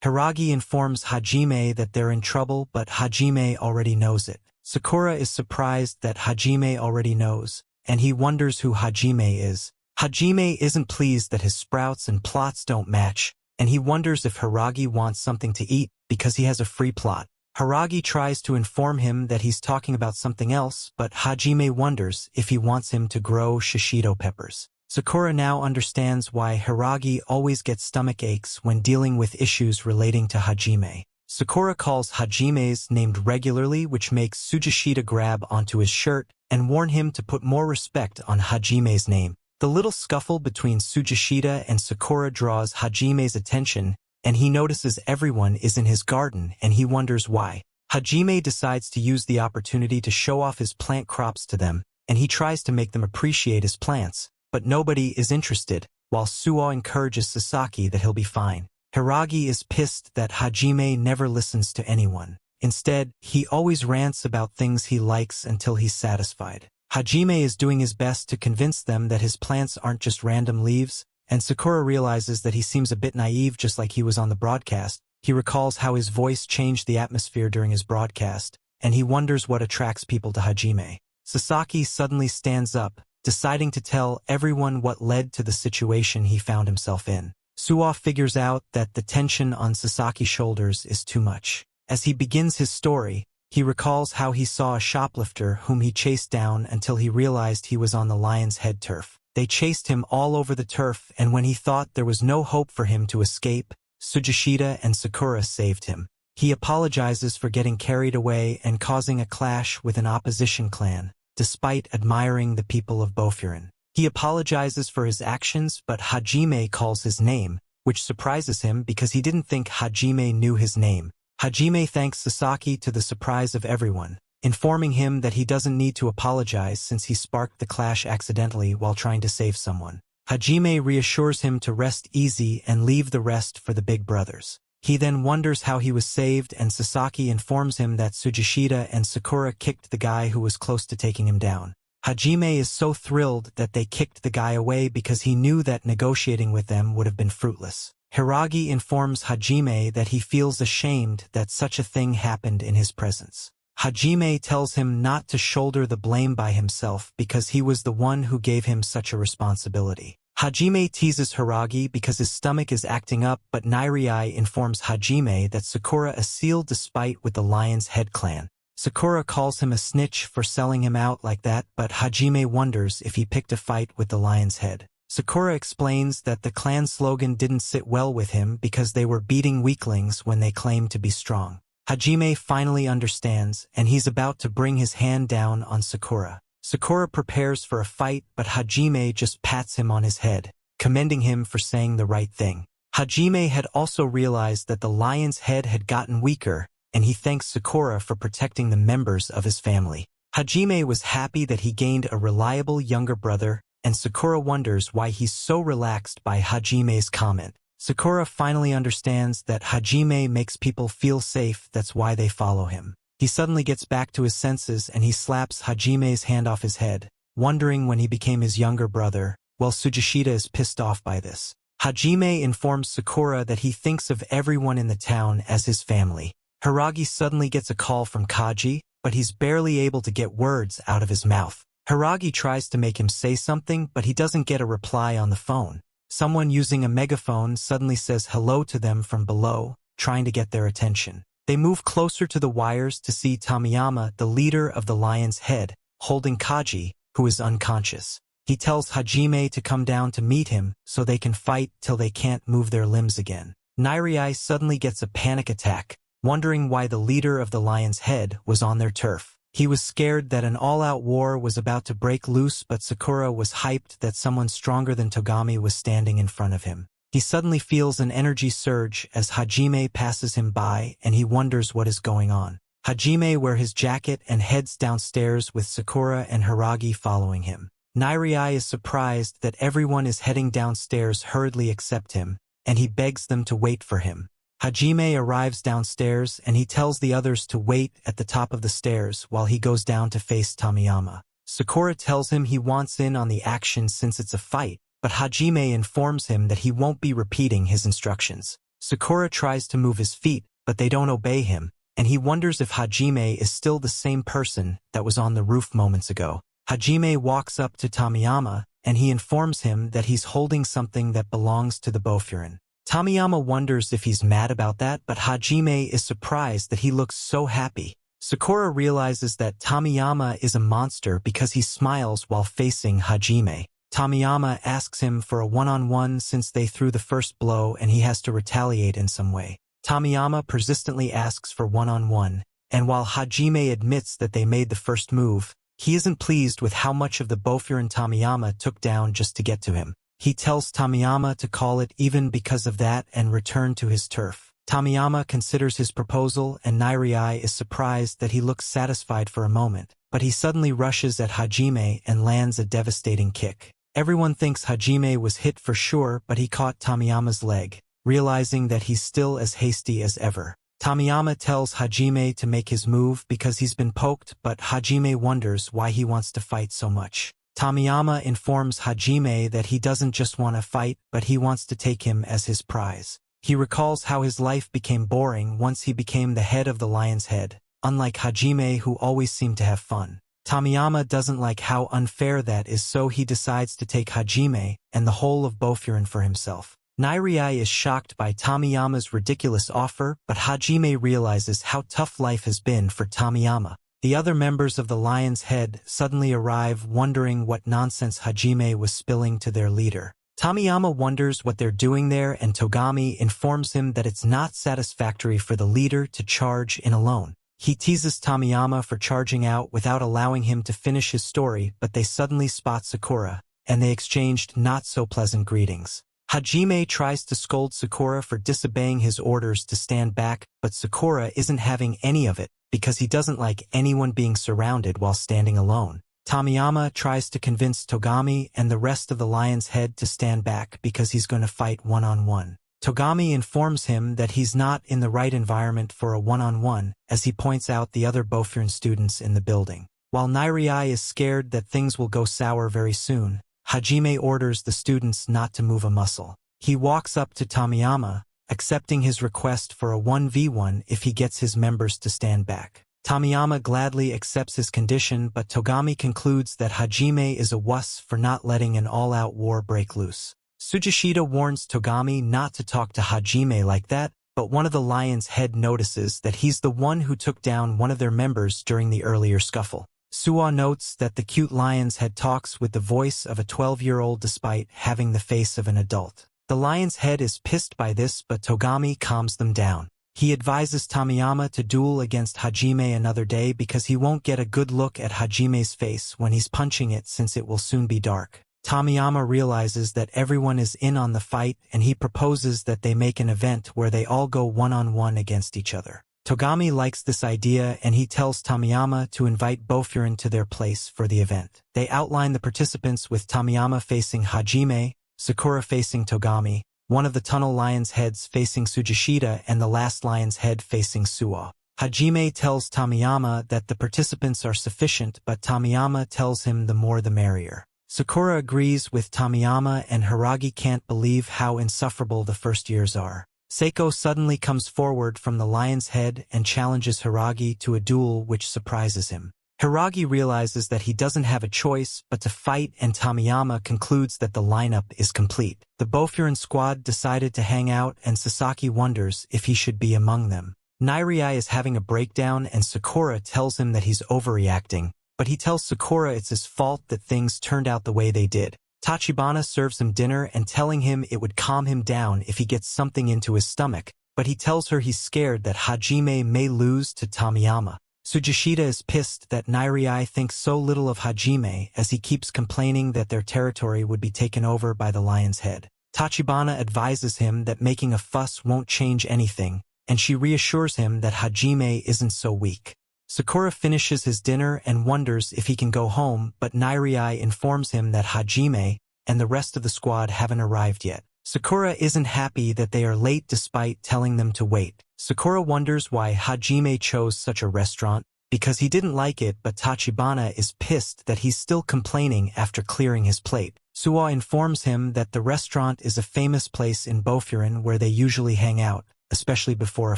Hiragi informs Hajime that they're in trouble, but Hajime already knows it. Sakura is surprised that Hajime already knows, and he wonders who Hajime is. Hajime isn't pleased that his sprouts and plots don't match, and he wonders if Hiragi wants something to eat because he has a free plot. Hiragi tries to inform him that he's talking about something else, but Hajime wonders if he wants him to grow shishito peppers. Sakura now understands why Hiragi always gets stomach aches when dealing with issues relating to Hajime. Sakura calls Hajime's name regularly, which makes Tsujishita grab onto his shirt and warn him to put more respect on Hajime's name. The little scuffle between Tsujishita and Sakura draws Hajime's attention, and he notices everyone is in his garden and he wonders why. Hajime decides to use the opportunity to show off his plant crops to them, and he tries to make them appreciate his plants, but nobody is interested, while Suo encourages Sasaki that he'll be fine. Hiragi is pissed that Hajime never listens to anyone. Instead, he always rants about things he likes until he's satisfied. Hajime is doing his best to convince them that his plants aren't just random leaves, and Sakura realizes that he seems a bit naive just like he was on the broadcast. He recalls how his voice changed the atmosphere during his broadcast, and he wonders what attracts people to Hajime. Sasaki suddenly stands up, deciding to tell everyone what led to the situation he found himself in. Suo figures out that the tension on Sasaki's shoulders is too much. As he begins his story, he recalls how he saw a shoplifter whom he chased down until he realized he was on the Lion's Head turf. They chased him all over the turf, and when he thought there was no hope for him to escape, Tsujishita and Sakura saved him. He apologizes for getting carried away and causing a clash with an opposition clan, despite admiring the people of Bofurin. He apologizes for his actions, but Hajime calls his name, which surprises him because he didn't think Hajime knew his name. Hajime thanks Sasaki to the surprise of everyone, informing him that he doesn't need to apologize since he sparked the clash accidentally while trying to save someone. Hajime reassures him to rest easy and leave the rest for the big brothers. He then wonders how he was saved, and Sasaki informs him that Tsujishita and Sakura kicked the guy who was close to taking him down. Hajime is so thrilled that they kicked the guy away because he knew that negotiating with them would have been fruitless. Hiragi informs Hajime that he feels ashamed that such a thing happened in his presence. Hajime tells him not to shoulder the blame by himself because he was the one who gave him such a responsibility. Hajime teases Hiragi because his stomach is acting up, but Nairai informs Hajime that Sakura is sealed despite with the Lion's Head clan. Sakura calls him a snitch for selling him out like that, but Hajime wonders if he picked a fight with the Lion's Head. Sakura explains that the clan slogan didn't sit well with him because they were beating weaklings when they claimed to be strong. Hajime finally understands, and he's about to bring his hand down on Sakura. Sakura prepares for a fight, but Hajime just pats him on his head, commending him for saying the right thing. Hajime had also realized that the Lion's Head had gotten weaker, and he thanks Sakura for protecting the members of his family. Hajime was happy that he gained a reliable younger brother, and Sakura wonders why he's so relaxed by Hajime's comment. Sakura finally understands that Hajime makes people feel safe, that's why they follow him. He suddenly gets back to his senses and he slaps Hajime's hand off his head, wondering when he became his younger brother, while Tsujishita is pissed off by this. Hajime informs Sakura that he thinks of everyone in the town as his family. Hiragi suddenly gets a call from Kaji, but he's barely able to get words out of his mouth. Hiragi tries to make him say something, but he doesn't get a reply on the phone. Someone using a megaphone suddenly says hello to them from below, trying to get their attention. They move closer to the wires to see Tamiyama, the leader of the Lion's Head, holding Kaji, who is unconscious. He tells Hajime to come down to meet him so they can fight till they can't move their limbs again. Nairai suddenly gets a panic attack, wondering why the leader of the Lion's Head was on their turf. He was scared that an all-out war was about to break loose, but Sakura was hyped that someone stronger than Togami was standing in front of him. He suddenly feels an energy surge as Hajime passes him by, and he wonders what is going on. Hajime wears his jacket and heads downstairs with Sakura and Hiragi following him. Nairai is surprised that everyone is heading downstairs hurriedly except him, and he begs them to wait for him. Hajime arrives downstairs and he tells the others to wait at the top of the stairs while he goes down to face Tamiyama. Sakura tells him he wants in on the action since it's a fight, but Hajime informs him that he won't be repeating his instructions. Sakura tries to move his feet, but they don't obey him, and he wonders if Hajime is still the same person that was on the roof moments ago. Hajime walks up to Tamiyama, and he informs him that he's holding something that belongs to the Bofurin. Tamiyama wonders if he's mad about that, but Hajime is surprised that he looks so happy. Sakura realizes that Tamiyama is a monster because he smiles while facing Hajime. Tamiyama asks him for a one-on-one since they threw the first blow and he has to retaliate in some way. Tamiyama persistently asks for one-on-one, and while Hajime admits that they made the first move, he isn't pleased with how much of the Bofurin Tamiyama took down just to get to him. He tells Tamiyama to call it even because of that and return to his turf. Tamiyama considers his proposal and Nairai is surprised that he looks satisfied for a moment, but he suddenly rushes at Hajime and lands a devastating kick. Everyone thinks Hajime was hit for sure, but he caught Tamiyama's leg, realizing that he's still as hasty as ever. Tamiyama tells Hajime to make his move because he's been poked, but Hajime wonders why he wants to fight so much. Tamiyama informs Hajime that he doesn't just want to fight, but he wants to take him as his prize. He recalls how his life became boring once he became the head of the Lion's Head, unlike Hajime who always seemed to have fun. Tamiyama doesn't like how unfair that is, so he decides to take Hajime and the whole of Bofurin for himself. Nairai is shocked by Tamiyama's ridiculous offer, but Hajime realizes how tough life has been for Tamiyama. The other members of the Lion's Head suddenly arrive, wondering what nonsense Hajime was spilling to their leader. Tamiyama wonders what they're doing there, and Togami informs him that it's not satisfactory for the leader to charge in alone. He teases Tamiyama for charging out without allowing him to finish his story, but they suddenly spot Sakura, and they exchanged not-so-pleasant greetings. Hajime tries to scold Sakura for disobeying his orders to stand back, but Sakura isn't having any of it, because he doesn't like anyone being surrounded while standing alone. Tamiyama tries to convince Togami and the rest of the Lion's Head to stand back because he's going to fight one-on-one. Togami informs him that he's not in the right environment for a one-on-one, as he points out the other Bofurin students in the building. While Nairai is scared that things will go sour very soon, Hajime orders the students not to move a muscle. He walks up to Tamiyama, accepting his request for a 1v1 if he gets his members to stand back. Tamiyama gladly accepts his condition, but Togami concludes that Hajime is a wuss for not letting an all-out war break loose. Tsujishita warns Togami not to talk to Hajime like that, but one of the Lion's Head notices that he's the one who took down one of their members during the earlier scuffle. Suwa notes that the cute Lion's Head talks with the voice of a 12-year-old despite having the face of an adult. The Lion's Head is pissed by this, but Togami calms them down. He advises Tamiyama to duel against Hajime another day because he won't get a good look at Hajime's face when he's punching it since it will soon be dark. Tamiyama realizes that everyone is in on the fight and he proposes that they make an event where they all go one-on-one against each other. Togami likes this idea and he tells Tamiyama to invite Bofurin to their place for the event. They outline the participants with Tamiyama facing Hajime, Sakura facing Togami, one of the tunnel Lion's Heads facing Tsujishita, and the last Lion's Head facing Suwa. Hajime tells Tamiyama that the participants are sufficient, but Tamiyama tells him the more the merrier. Sakura agrees with Tamiyama and Hiragi can't believe how insufferable the first years are. Seiko suddenly comes forward from the Lion's Head and challenges Hiragi to a duel, which surprises him. Hiragi realizes that he doesn't have a choice but to fight, and Tamiyama concludes that the lineup is complete. The Bofurin squad decided to hang out and Sasaki wonders if he should be among them. Nairai is having a breakdown and Sakura tells him that he's overreacting, but he tells Sakura it's his fault that things turned out the way they did. Tachibana serves him dinner and telling him it would calm him down if he gets something into his stomach, but he tells her he's scared that Hajime may lose to Tamiyama. Sugishita is pissed that Nairai thinks so little of Hajime as he keeps complaining that their territory would be taken over by the lion's head. Tachibana advises him that making a fuss won't change anything, and she reassures him that Hajime isn't so weak. Sakura finishes his dinner and wonders if he can go home, but Nairai informs him that Hajime and the rest of the squad haven't arrived yet. Sakura isn't happy that they are late despite telling them to wait. Sakura wonders why Hajime chose such a restaurant, because he didn't like it, but Tachibana is pissed that he's still complaining after clearing his plate. Suwa informs him that the restaurant is a famous place in Bofurin where they usually hang out, especially before a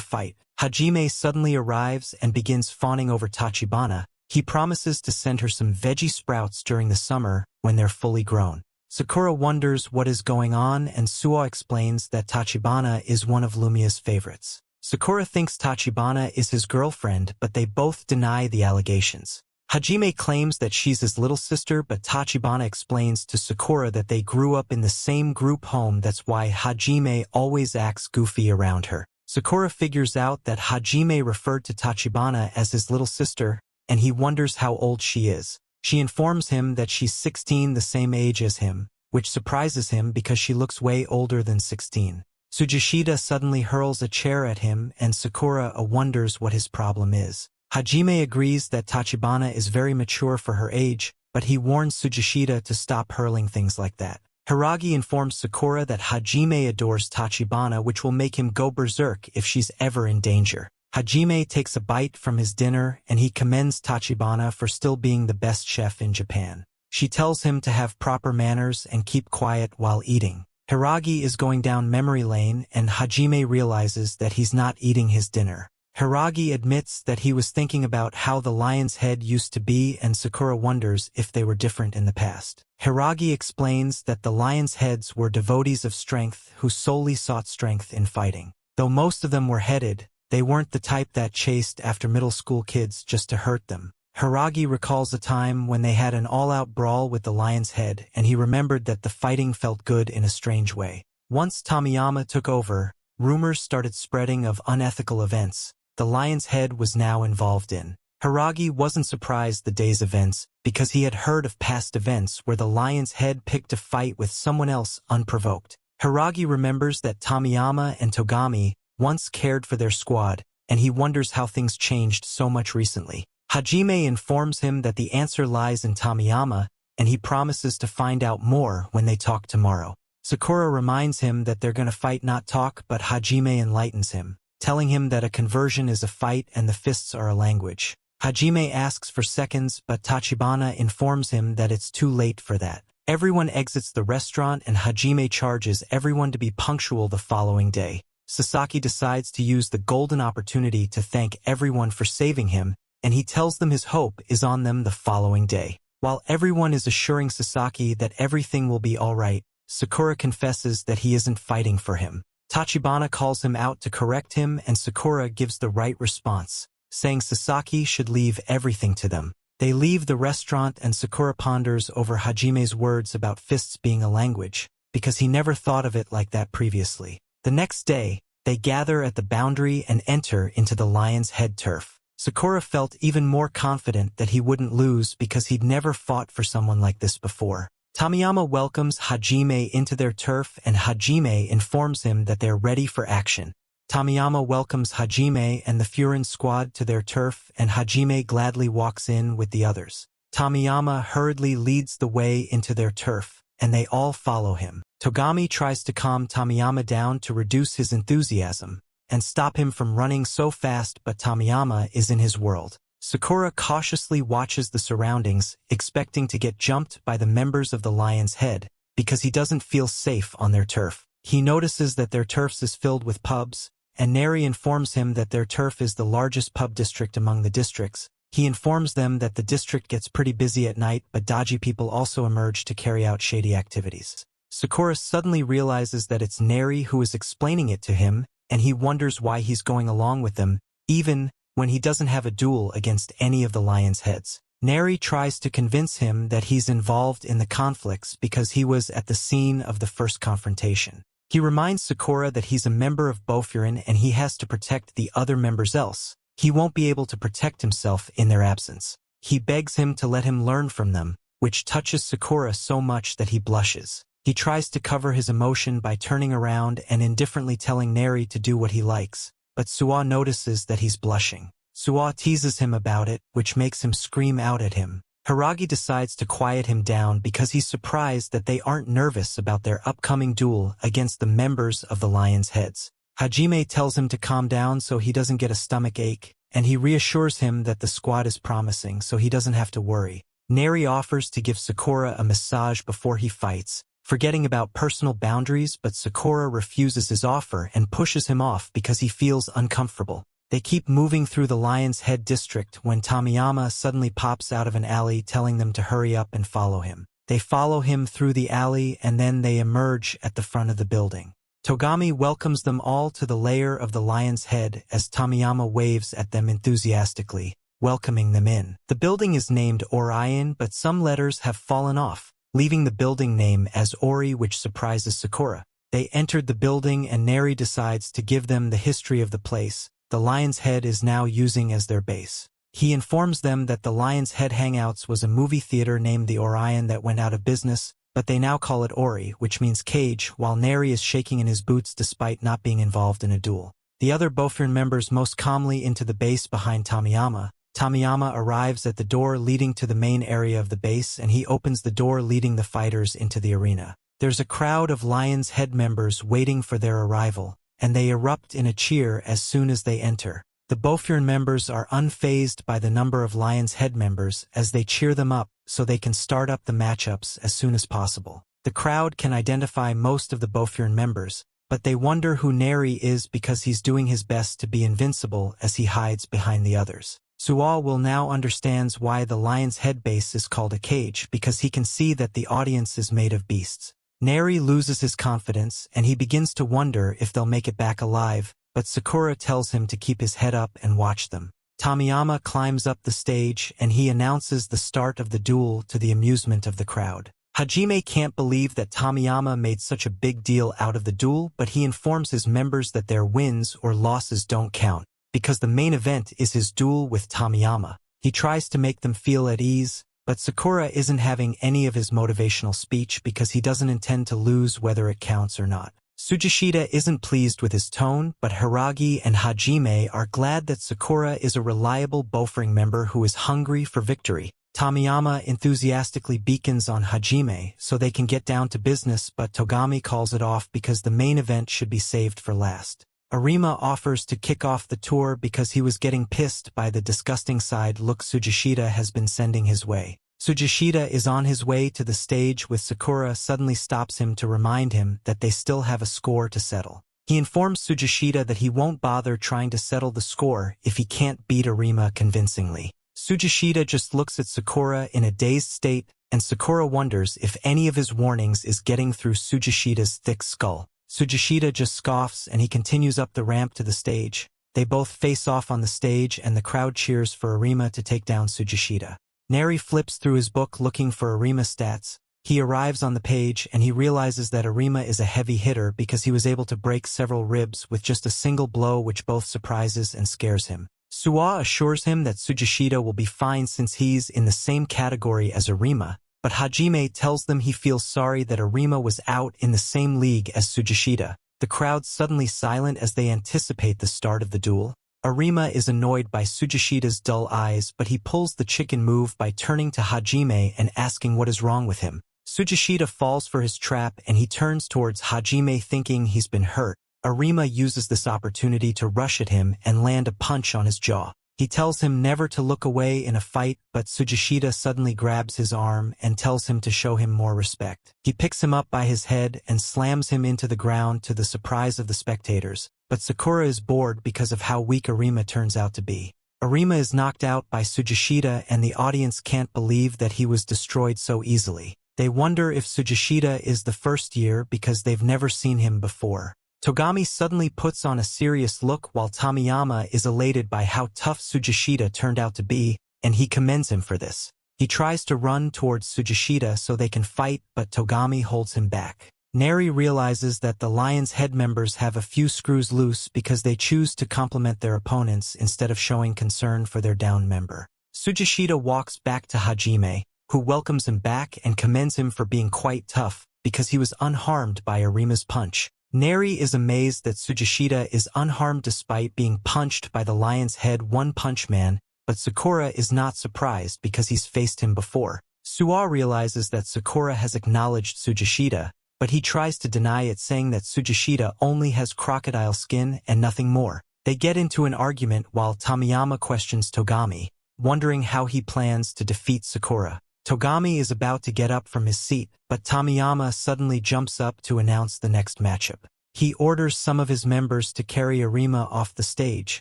fight. Hajime suddenly arrives and begins fawning over Tachibana. He promises to send her some veggie sprouts during the summer when they're fully grown. Sakura wonders what is going on, and Suwa explains that Tachibana is one of Lumiya's favorites. Sakura thinks Tachibana is his girlfriend, but they both deny the allegations. Hajime claims that she's his little sister, but Tachibana explains to Sakura that they grew up in the same group home, that's why Hajime always acts goofy around her. Sakura figures out that Hajime referred to Tachibana as his little sister, and he wonders how old she is. She informs him that she's 16, the same age as him, which surprises him because she looks way older than 16. Sugishita suddenly hurls a chair at him, and Sakura wonders what his problem is. Hajime agrees that Tachibana is very mature for her age, but he warns Sugishita to stop hurling things like that. Hiragi informs Sakura that Hajime adores Tachibana, which will make him go berserk if she's ever in danger. Hajime takes a bite from his dinner, and he commends Tachibana for still being the best chef in Japan. She tells him to have proper manners and keep quiet while eating. Hiragi is going down memory lane, and Hajime realizes that he's not eating his dinner. Hiragi admits that he was thinking about how the lion's head used to be, and Sakura wonders if they were different in the past. Hiragi explains that the lion's heads were devotees of strength who solely sought strength in fighting. Though most of them were headed, they weren't the type that chased after middle school kids just to hurt them. Hiragi recalls a time when they had an all-out brawl with the lion's head, and he remembered that the fighting felt good in a strange way. Once Tamiyama took over, rumors started spreading of unethical events the lion's head was now involved in. Hiragi wasn't surprised the day's events, because he had heard of past events where the lion's head picked a fight with someone else unprovoked. Hiragi remembers that Tamiyama and Togami once cared for their squad, and he wonders how things changed so much recently. Hajime informs him that the answer lies in Tamiyama, and he promises to find out more when they talk tomorrow. Sakura reminds him that they're gonna fight, not talk, but Hajime enlightens him, telling him that a conversion is a fight and the fists are a language. Hajime asks for seconds, but Tachibana informs him that it's too late for that. Everyone exits the restaurant, and Hajime charges everyone to be punctual the following day. Sasaki decides to use the golden opportunity to thank everyone for saving him, and he tells them his hope is on them the following day. While everyone is assuring Sasaki that everything will be all right, Sakura confesses that he isn't fighting for him. Tachibana calls him out to correct him, and Sakura gives the right response, saying Sasaki should leave everything to them. They leave the restaurant, and Sakura ponders over Hajime's words about fists being a language, because he never thought of it like that previously. The next day, they gather at the boundary and enter into the lion's head turf. Sakura felt even more confident that he wouldn't lose because he'd never fought for someone like this before. Tamiyama welcomes Hajime into their turf, and Hajime informs him that they're ready for action. Tamiyama welcomes Hajime and the Furin squad to their turf, and Hajime gladly walks in with the others. Tamiyama hurriedly leads the way into their turf, and they all follow him. Togami tries to calm Tamiyama down to reduce his enthusiasm and stop him from running so fast, but Tamiyama is in his world. Sakura cautiously watches the surroundings, expecting to get jumped by the members of the Lion's Head, because he doesn't feel safe on their turf. He notices that their turf is filled with pubs, and Neri informs him that their turf is the largest pub district among the districts. He informs them that the district gets pretty busy at night, but dodgy people also emerge to carry out shady activities. Sakura suddenly realizes that it's Neri who is explaining it to him, and he wonders why he's going along with them, even when he doesn't have a duel against any of the lion's heads. Neri tries to convince him that he's involved in the conflicts because he was at the scene of the first confrontation. He reminds Sakura that he's a member of Bofurien and he has to protect the other members, else he won't be able to protect himself in their absence. He begs him to let him learn from them, which touches Sakura so much that he blushes. He tries to cover his emotion by turning around and indifferently telling Neri to do what he likes, but Suwa notices that he's blushing. Suwa teases him about it, which makes him scream out at him. Hiragi decides to quiet him down because he's surprised that they aren't nervous about their upcoming duel against the members of the Lion's Heads. Hajime tells him to calm down so he doesn't get a stomach ache, and he reassures him that the squad is promising so he doesn't have to worry. Neri offers to give Sakura a massage before he fights, forgetting about personal boundaries, but Sakura refuses his offer and pushes him off because he feels uncomfortable. They keep moving through the Lion's Head district when Tomiyama suddenly pops out of an alley telling them to hurry up and follow him. They follow him through the alley and then they emerge at the front of the building. Togami welcomes them all to the lair of the Lion's Head as Tomiyama waves at them enthusiastically, welcoming them in. The building is named Orion, but some letters have fallen off, leaving the building name as Ori, which surprises Sakura. They entered the building and Neri decides to give them the history of the place the Lion's Head is now using as their base. He informs them that the Lion's Head Hangouts was a movie theater named the Orion that went out of business, but they now call it Ori, which means cage, while Neri is shaking in his boots despite not being involved in a duel. The other Bofurien members most calmly into the base behind Tomiyama. Tomiyama arrives at the door leading to the main area of the base and he opens the door leading the fighters into the arena. There's a crowd of Lion's Head members waiting for their arrival, and they erupt in a cheer as soon as they enter. The Bofurien members are unfazed by the number of Lion's Head members as they cheer them up so they can start up the matchups as soon as possible. The crowd can identify most of the Bofurien members, but they wonder who Neri is because he's doing his best to be invincible as he hides behind the others. Suwa will now understands why the Lion's Head base is called a cage because he can see that the audience is made of beasts. Neri loses his confidence and he begins to wonder if they'll make it back alive, but Sakura tells him to keep his head up and watch them. Tomiyama climbs up the stage and he announces the start of the duel to the amusement of the crowd. Hajime can't believe that Tomiyama made such a big deal out of the duel, but he informs his members that their wins or losses don't count, because the main event is his duel with Tomiyama. He tries to make them feel at ease, but Sakura isn't having any of his motivational speech because he doesn't intend to lose whether it counts or not. Tsujishita isn't pleased with his tone, but Hiragi and Hajime are glad that Sakura is a reliable Bofurien member who is hungry for victory. Tomiyama enthusiastically beacons on Hajime so they can get down to business, but Togami calls it off because the main event should be saved for last. Arima offers to kick off the tour because he was getting pissed by the disgusting side look Tsujishita has been sending his way. Tsujishita is on his way to the stage when Sakura suddenly stops him to remind him that they still have a score to settle. He informs Tsujishita that he won't bother trying to settle the score if he can't beat Arima convincingly. Tsujishita just looks at Sakura in a dazed state, and Sakura wonders if any of his warnings is getting through Tsujishita's thick skull. Tsujishita just scoffs and he continues up the ramp to the stage. They both face off on the stage and the crowd cheers for Arima to take down Tsujishita. Neri flips through his book looking for Arima stats. He arrives on the page and he realizes that Arima is a heavy hitter because he was able to break several ribs with just a single blow, which both surprises and scares him. Suwa assures him that Tsujishita will be fine since he's in the same category as Arima, but Hajime tells them he feels sorry that Arima was out in the same league as Tsujishita. The crowd's suddenly silent as they anticipate the start of the duel. Arima is annoyed by Tsujishita's dull eyes, but he pulls the chicken move by turning to Hajime and asking what is wrong with him. Tsujishita falls for his trap and he turns towards Hajime thinking he's been hurt. Arima uses this opportunity to rush at him and land a punch on his jaw. He tells him never to look away in a fight, but Tsujishita suddenly grabs his arm and tells him to show him more respect. He picks him up by his head and slams him into the ground to the surprise of the spectators, but Sakura is bored because of how weak Arima turns out to be. Arima is knocked out by Tsujishita and the audience can't believe that he was destroyed so easily. They wonder if Tsujishita is the first year because they've never seen him before. Togami suddenly puts on a serious look while Tamiyama is elated by how tough Tsujishita turned out to be, and he commends him for this. He tries to run towards Tsujishita so they can fight, but Togami holds him back. Neri realizes that the Lion's Head members have a few screws loose because they choose to compliment their opponents instead of showing concern for their downed member. Tsujishita walks back to Hajime, who welcomes him back and commends him for being quite tough because he was unharmed by Arima's punch. Neri is amazed that Tsujishita is unharmed despite being punched by the Lion's Head One-Punch Man, but Sakura is not surprised because he's faced him before. Suwa realizes that Sakura has acknowledged Tsujishita, but he tries to deny it, saying that Tsujishita only has crocodile skin and nothing more. They get into an argument while Tamiyama questions Togami, wondering how he plans to defeat Sakura. Togami is about to get up from his seat, but Tamiyama suddenly jumps up to announce the next matchup. He orders some of his members to carry Arima off the stage,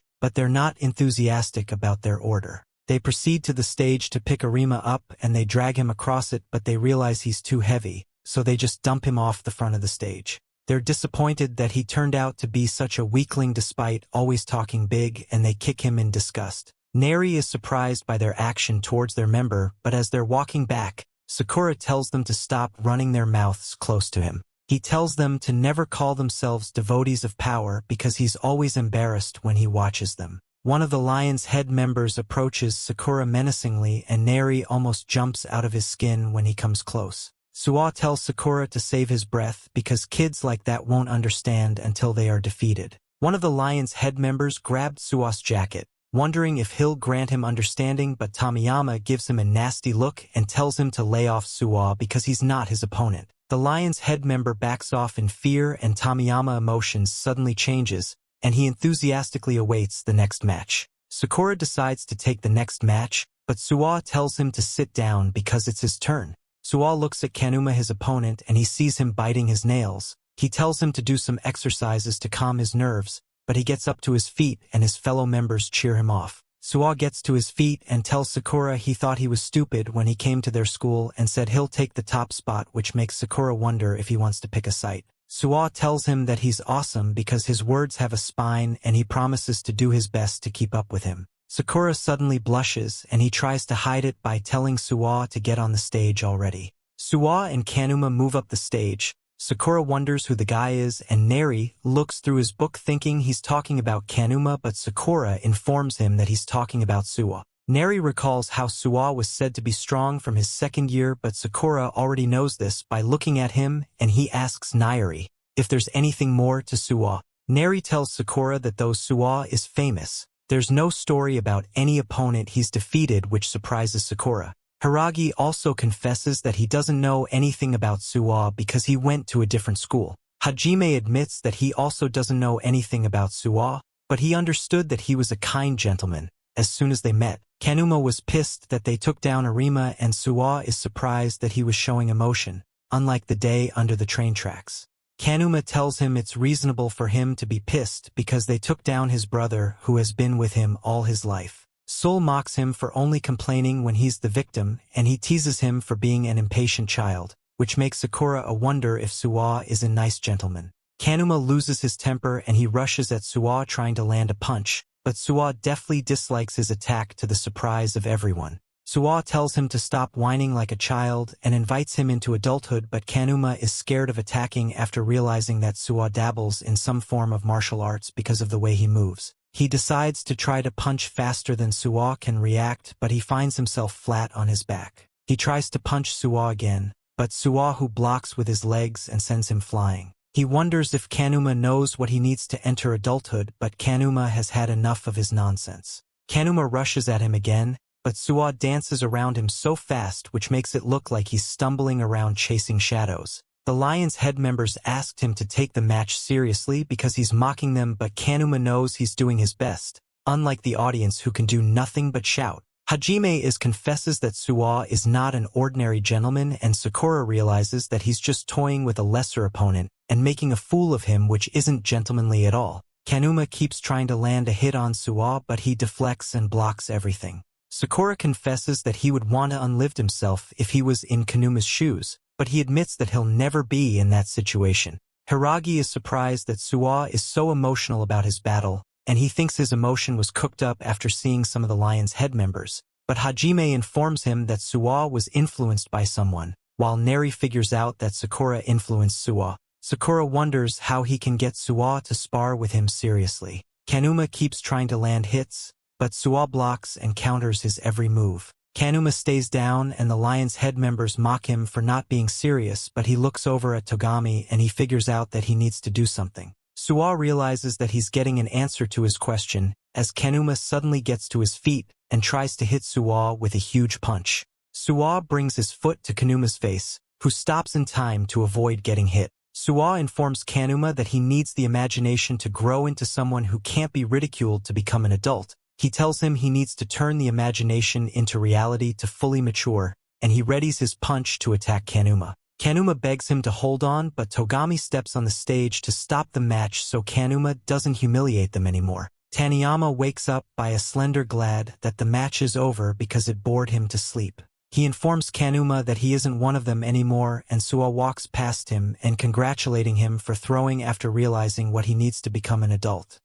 but they're not enthusiastic about their order. They proceed to the stage to pick Arima up and they drag him across it, but they realize he's too heavy, so they just dump him off the front of the stage. They're disappointed that he turned out to be such a weakling despite always talking big, and they kick him in disgust. Neri is surprised by their action towards their member, but as they're walking back, Sakura tells them to stop running their mouths close to him. He tells them to never call themselves devotees of power because he's always embarrassed when he watches them. One of the Lion's Head members approaches Sakura menacingly, and Neri almost jumps out of his skin when he comes close. Suwa tells Sakura to save his breath because kids like that won't understand until they are defeated. One of the Lion's Head members grabbed Suwa's jacket, wondering if he'll grant him understanding, but Tamiyama gives him a nasty look and tells him to lay off Suwa because he's not his opponent. The Lion's Head member backs off in fear, and Tamiyama emotions suddenly changes, and he enthusiastically awaits the next match. Sakura decides to take the next match, but Suwa tells him to sit down because it's his turn. Suwa looks at Kanuma, his opponent, and he sees him biting his nails. He tells him to do some exercises to calm his nerves, but he gets up to his feet and his fellow members cheer him off. Suwa gets to his feet and tells Sakura he thought he was stupid when he came to their school and said he'll take the top spot, which makes Sakura wonder if he wants to pick a site. Suwa tells him that he's awesome because his words have a spine, and he promises to do his best to keep up with him. Sakura suddenly blushes, and he tries to hide it by telling Suwa to get on the stage already. Suwa and Kanuma move up the stage. Sakura wonders who the guy is, and Neri looks through his book thinking he's talking about Kanuma, but Sakura informs him that he's talking about Suwa. Neri recalls how Suwa was said to be strong from his second year, but Sakura already knows this by looking at him, and he asks Neri if there's anything more to Suwa. Neri tells Sakura that though Suwa is famous, there's no story about any opponent he's defeated, which surprises Sakura. Hiragi also confesses that he doesn't know anything about Suwa because he went to a different school. Hajime admits that he also doesn't know anything about Suwa, but he understood that he was a kind gentleman as soon as they met. Kanuma was pissed that they took down Arima, and Suwa is surprised that he was showing emotion, unlike the day under the train tracks. Kanuma tells him it's reasonable for him to be pissed because they took down his brother who has been with him all his life. Sol mocks him for only complaining when he's the victim, and he teases him for being an impatient child, which makes Sakura wonder if Suwa is a nice gentleman. Kanuma loses his temper and he rushes at Suwa trying to land a punch, but Suwa deftly dislikes his attack to the surprise of everyone. Suwa tells him to stop whining like a child and invites him into adulthood, but Kanuma is scared of attacking after realizing that Suwa dabbles in some form of martial arts because of the way he moves. He decides to try to punch faster than Suwa can react, but he finds himself flat on his back. He tries to punch Suwa again, but Suwa who blocks with his legs and sends him flying. He wonders if Kanuma knows what he needs to enter adulthood, but Kanuma has had enough of his nonsense. Kanuma rushes at him again, but Suwa dances around him so fast which makes it look like he's stumbling around chasing shadows. The Lion's Head members asked him to take the match seriously because he's mocking them, but Kanuma knows he's doing his best, unlike the audience who can do nothing but shout. Hajime confesses that Suwa is not an ordinary gentleman, and Sakura realizes that he's just toying with a lesser opponent and making a fool of him, which isn't gentlemanly at all. Kanuma keeps trying to land a hit on Suwa, but he deflects and blocks everything. Sakura confesses that he would want to unlive himself if he was in Kanuma's shoes, but he admits that he'll never be in that situation. Hiragi is surprised that Suwa is so emotional about his battle, and he thinks his emotion was cooked up after seeing some of the lion's head members. But Hajime informs him that Suwa was influenced by someone, while Neri figures out that Sakura influenced Suwa. Sakura wonders how he can get Suwa to spar with him seriously. Kanuma keeps trying to land hits, but Suwa blocks and counters his every move. Kanuma stays down and the lion's head members mock him for not being serious, but he looks over at Togami and he figures out that he needs to do something. Suwa realizes that he's getting an answer to his question, as Kanuma suddenly gets to his feet and tries to hit Suwa with a huge punch. Suwa brings his foot to Kanuma's face, who stops in time to avoid getting hit. Suwa informs Kanuma that he needs the imagination to grow into someone who can't be ridiculed to become an adult. He tells him he needs to turn the imagination into reality to fully mature, and he readies his punch to attack Kanuma. Kanuma begs him to hold on, but Togami steps on the stage to stop the match so Kanuma doesn't humiliate them anymore. Taniyama wakes up by a slender glad that the match is over because it bored him to sleep. He informs Kanuma that he isn't one of them anymore, and Suwa walks past him and congratulating him for throwing after realizing what he needs to become an adult.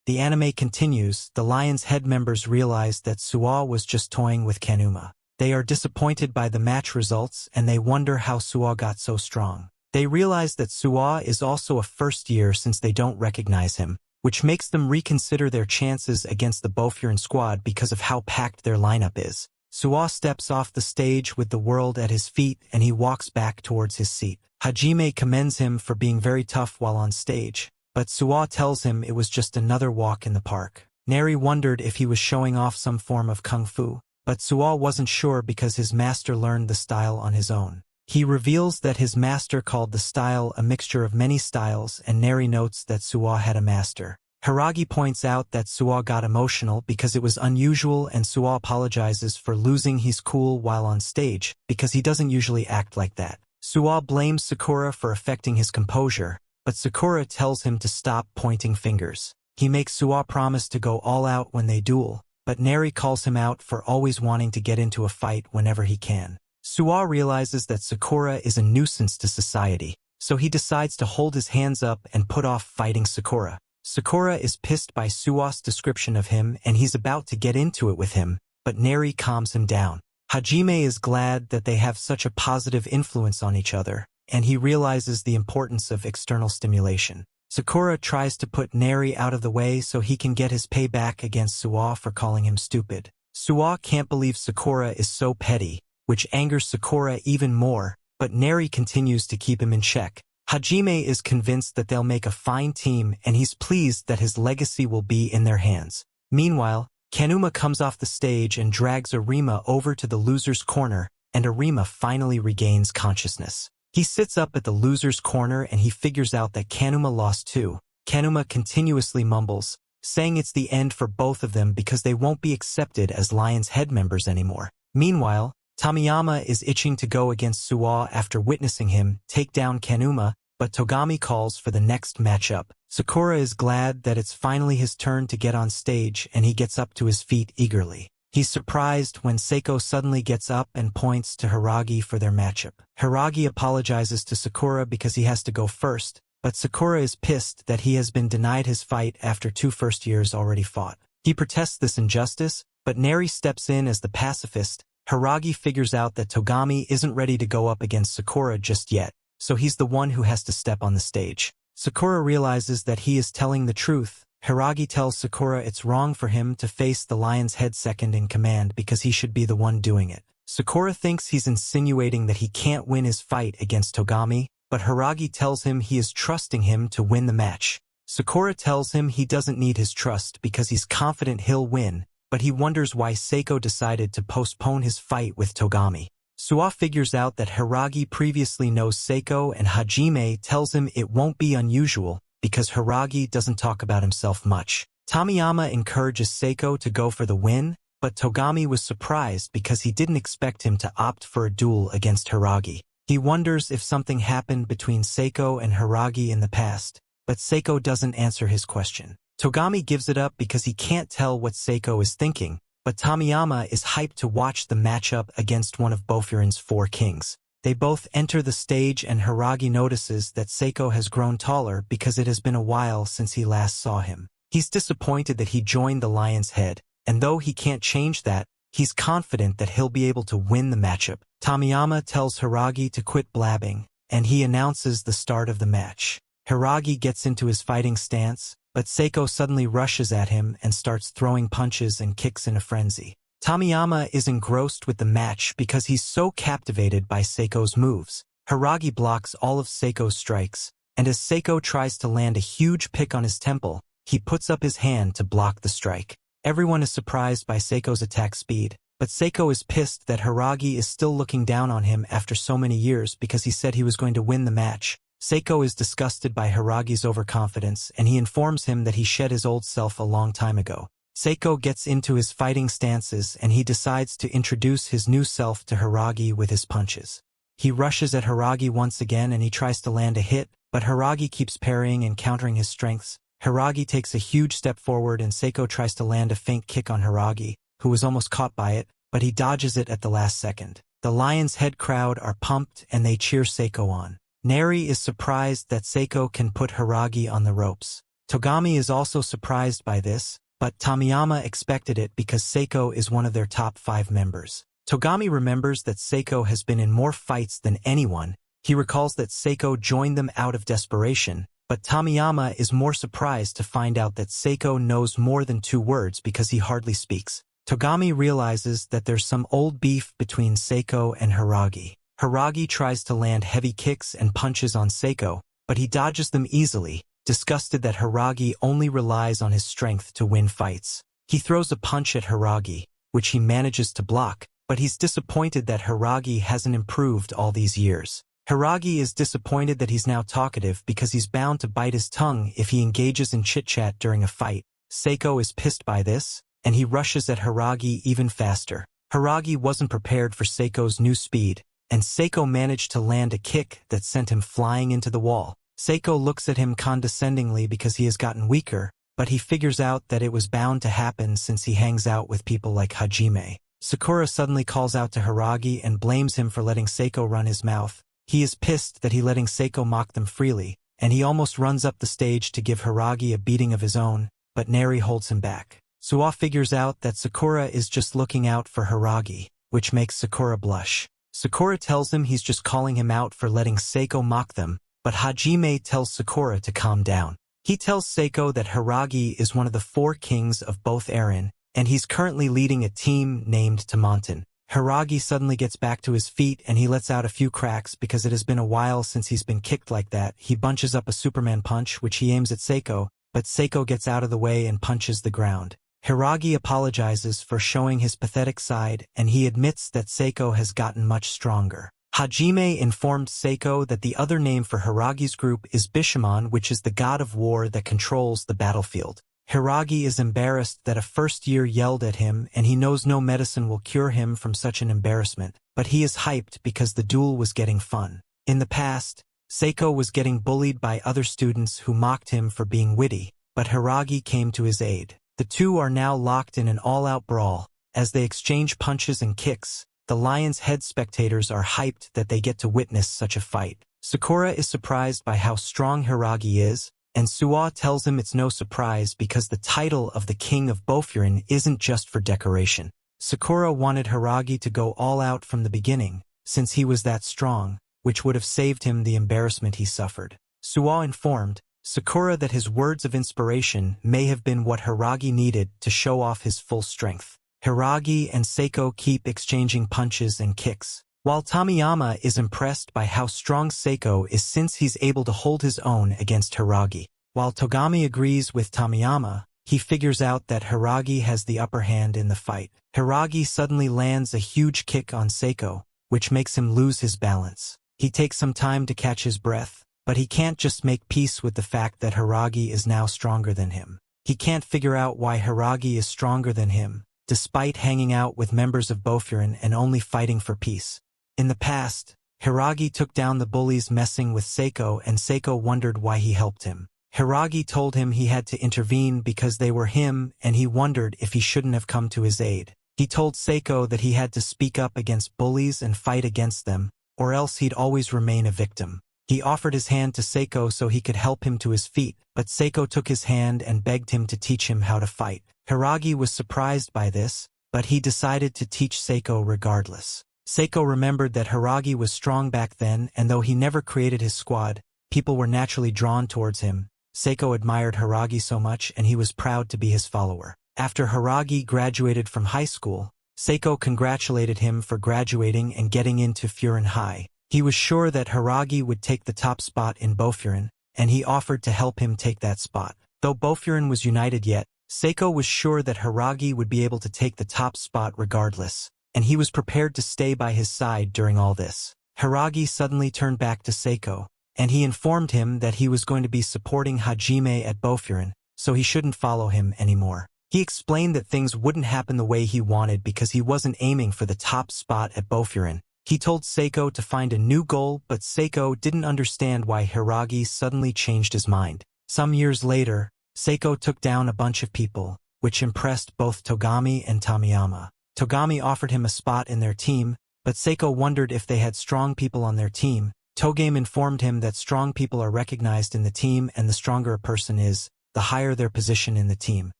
The anime continues. The lion's head members realize that Suwa was just toying with Kanuma. They are disappointed by the match results and they wonder how Suwa got so strong. They realize that Suwa is also a first year since they don't recognize him, which makes them reconsider their chances against the Bofurn squad because of how packed their lineup is. Suwa steps off the stage with the world at his feet and he walks back towards his seat. Hajime commends him for being very tough while on stage, but Suwa tells him it was just another walk in the park. Neri wondered if he was showing off some form of kung fu, but Suwa wasn't sure because his master learned the style on his own. He reveals that his master called the style a mixture of many styles, and Neri notes that Suwa had a master. Hiragi points out that Suwa got emotional because it was unusual, and Suwa apologizes for losing his cool while on stage because he doesn't usually act like that. Suwa blames Sakura for affecting his composure, but Sakura tells him to stop pointing fingers. He makes Suwa promise to go all out when they duel, but Neri calls him out for always wanting to get into a fight whenever he can. Suwa realizes that Sakura is a nuisance to society, so he decides to hold his hands up and put off fighting Sakura. Sakura is pissed by Suwa's description of him and he's about to get into it with him, but Neri calms him down. Hajime is glad that they have such a positive influence on each other, and he realizes the importance of external stimulation. Sakura tries to put Neri out of the way so he can get his payback against Suwa for calling him stupid. Suwa can't believe Sakura is so petty, which angers Sakura even more, but Neri continues to keep him in check. Hajime is convinced that they'll make a fine team and he's pleased that his legacy will be in their hands. Meanwhile, Kanuma comes off the stage and drags Arima over to the loser's corner, and Arima finally regains consciousness. He sits up at the loser's corner and he figures out that Kanuma lost too. Kanuma continuously mumbles, saying it's the end for both of them because they won't be accepted as Lion's Head members anymore. Meanwhile, Tamiyama is itching to go against Suwa after witnessing him take down Kanuma, but Togami calls for the next matchup. Sakura is glad that it's finally his turn to get on stage and he gets up to his feet eagerly. He's surprised when Seiko suddenly gets up and points to Hiragi for their matchup. Hiragi apologizes to Sakura because he has to go first, but Sakura is pissed that he has been denied his fight after 2 first years already fought. He protests this injustice, but Neri steps in as the pacifist. Hiragi figures out that Togami isn't ready to go up against Sakura just yet, so he's the one who has to step on the stage. Sakura realizes that he is telling the truth. Hiragi tells Sakura it's wrong for him to face the Lion's Head second in command because he should be the one doing it. Sakura thinks he's insinuating that he can't win his fight against Togami, but Hiragi tells him he is trusting him to win the match. Sakura tells him he doesn't need his trust because he's confident he'll win, but he wonders why Seiko decided to postpone his fight with Togami. Suwa figures out that Hiragi previously knows Seiko, and Hajime tells him it won't be unusual because Hiragi doesn't talk about himself much. Tamiyama encourages Seiko to go for the win, but Togami was surprised because he didn't expect him to opt for a duel against Hiragi. He wonders if something happened between Seiko and Hiragi in the past, but Seiko doesn't answer his question. Togami gives it up because he can't tell what Seiko is thinking, but Tamiyama is hyped to watch the matchup against one of Bofur's 4 kings. They both enter the stage and Hiragi notices that Seiko has grown taller because it has been a while since he last saw him. He's disappointed that he joined the Lion's Head, and though he can't change that, he's confident that he'll be able to win the matchup. Tomiyama tells Hiragi to quit blabbing, and he announces the start of the match. Hiragi gets into his fighting stance, but Seiko suddenly rushes at him and starts throwing punches and kicks in a frenzy. Tomiyama is engrossed with the match because he's so captivated by Seiko's moves. Hiragi blocks all of Seiko's strikes, and as Seiko tries to land a huge pick on his temple, he puts up his hand to block the strike. Everyone is surprised by Seiko's attack speed, but Seiko is pissed that Hiragi is still looking down on him after so many years because he said he was going to win the match. Seiko is disgusted by Hiragi's overconfidence, and he informs him that he shed his old self a long time ago. Seiko gets into his fighting stances and he decides to introduce his new self to Hiragi with his punches. He rushes at Hiragi once again and he tries to land a hit, but Hiragi keeps parrying and countering his strengths. Hiragi takes a huge step forward and Seiko tries to land a feint kick on Hiragi, who was almost caught by it, but he dodges it at the last second. The Lion's Head crowd are pumped and they cheer Seiko on. Neri is surprised that Seiko can put Hiragi on the ropes. Togami is also surprised by this, but Tomiyama expected it because Seiko is one of their top 5 members. Togami remembers that Seiko has been in more fights than anyone. He recalls that Seiko joined them out of desperation, but Tomiyama is more surprised to find out that Seiko knows more than 2 words because he hardly speaks. Togami realizes that there's some old beef between Seiko and Hiragi. Hiragi tries to land heavy kicks and punches on Seiko, but he dodges them easily, disgusted that Hiragi only relies on his strength to win fights. He throws a punch at Hiragi, which he manages to block, but he's disappointed that Hiragi hasn't improved all these years. Hiragi is disappointed that he's now talkative because he's bound to bite his tongue if he engages in chit-chat during a fight. Seiko is pissed by this, and he rushes at Hiragi even faster. Hiragi wasn't prepared for Seiko's new speed, and Seiko managed to land a kick that sent him flying into the wall. Seiko looks at him condescendingly because he has gotten weaker, but he figures out that it was bound to happen since he hangs out with people like Hajime. Sakura suddenly calls out to Hiragi and blames him for letting Seiko run his mouth. He is pissed that he's letting Seiko mock them freely, and he almost runs up the stage to give Hiragi a beating of his own, but Neri holds him back. Suwa figures out that Sakura is just looking out for Hiragi, which makes Sakura blush. Sakura tells him he's just calling him out for letting Seiko mock them, but Hajime tells Sakura to calm down. He tells Seiko that Hiragi is one of the 4 kings of both Eren, and he's currently leading a team named Tamonten. Hiragi suddenly gets back to his feet and he lets out a few cracks because it has been a while since he's been kicked like that. He bunches up a Superman punch which he aims at Seiko, but Seiko gets out of the way and punches the ground. Hiragi apologizes for showing his pathetic side, and he admits that Seiko has gotten much stronger. Hajime informed Seiko that the other name for Hiragi's group is Bishamon, which is the god of war that controls the battlefield. Hiragi is embarrassed that a first-year yelled at him, and he knows no medicine will cure him from such an embarrassment, but he is hyped because the duel was getting fun. In the past, Seiko was getting bullied by other students who mocked him for being witty, but Hiragi came to his aid. The two are now locked in an all-out brawl. As they exchange punches and kicks, the Lion's Head spectators are hyped that they get to witness such a fight. Sakura is surprised by how strong Hiragi is, and Suwa tells him it's no surprise because the title of the King of Bofurien isn't just for decoration. Sakura wanted Hiragi to go all out from the beginning, since he was that strong, which would have saved him the embarrassment he suffered. Suwa informed Sakura that his words of inspiration may have been what Hiragi needed to show off his full strength. Hiragi and Seiko keep exchanging punches and kicks, while Tomiyama is impressed by how strong Seiko is since he's able to hold his own against Hiragi. While Togami agrees with Tomiyama, he figures out that Hiragi has the upper hand in the fight. Hiragi suddenly lands a huge kick on Seiko, which makes him lose his balance. He takes some time to catch his breath, but he can't just make peace with the fact that Hiragi is now stronger than him. He can't figure out why Hiragi is stronger than him, despite hanging out with members of Bofurien and only fighting for peace. In the past, Hiragi took down the bullies messing with Seiko, and Seiko wondered why he helped him. Hiragi told him he had to intervene because they were him, and he wondered if he shouldn't have come to his aid. He told Seiko that he had to speak up against bullies and fight against them, or else he'd always remain a victim. He offered his hand to Seiko so he could help him to his feet, but Seiko took his hand and begged him to teach him how to fight. Hiragi was surprised by this, but he decided to teach Seiko regardless. Seiko remembered that Hiragi was strong back then, and though he never created his squad, people were naturally drawn towards him. Seiko admired Hiragi so much, and he was proud to be his follower. After Hiragi graduated from high school, Seiko congratulated him for graduating and getting into Furin High. He was sure that Hiragi would take the top spot in Bofurin, and he offered to help him take that spot. Though Bofurin was united yet, Seiko was sure that Hiragi would be able to take the top spot regardless, and he was prepared to stay by his side during all this. Hiragi suddenly turned back to Seiko, and he informed him that he was going to be supporting Hajime at Bofurin, so he shouldn't follow him anymore. He explained that things wouldn't happen the way he wanted because he wasn't aiming for the top spot at Bofurin. He told Seiko to find a new goal, but Seiko didn't understand why Hiragi suddenly changed his mind. Some years later, Seiko took down a bunch of people, which impressed both Togami and Tamiyama. Togami offered him a spot in their team, but Seiko wondered if they had strong people on their team. Togame informed him that strong people are recognized in the team, and the stronger a person is, the higher their position in the team.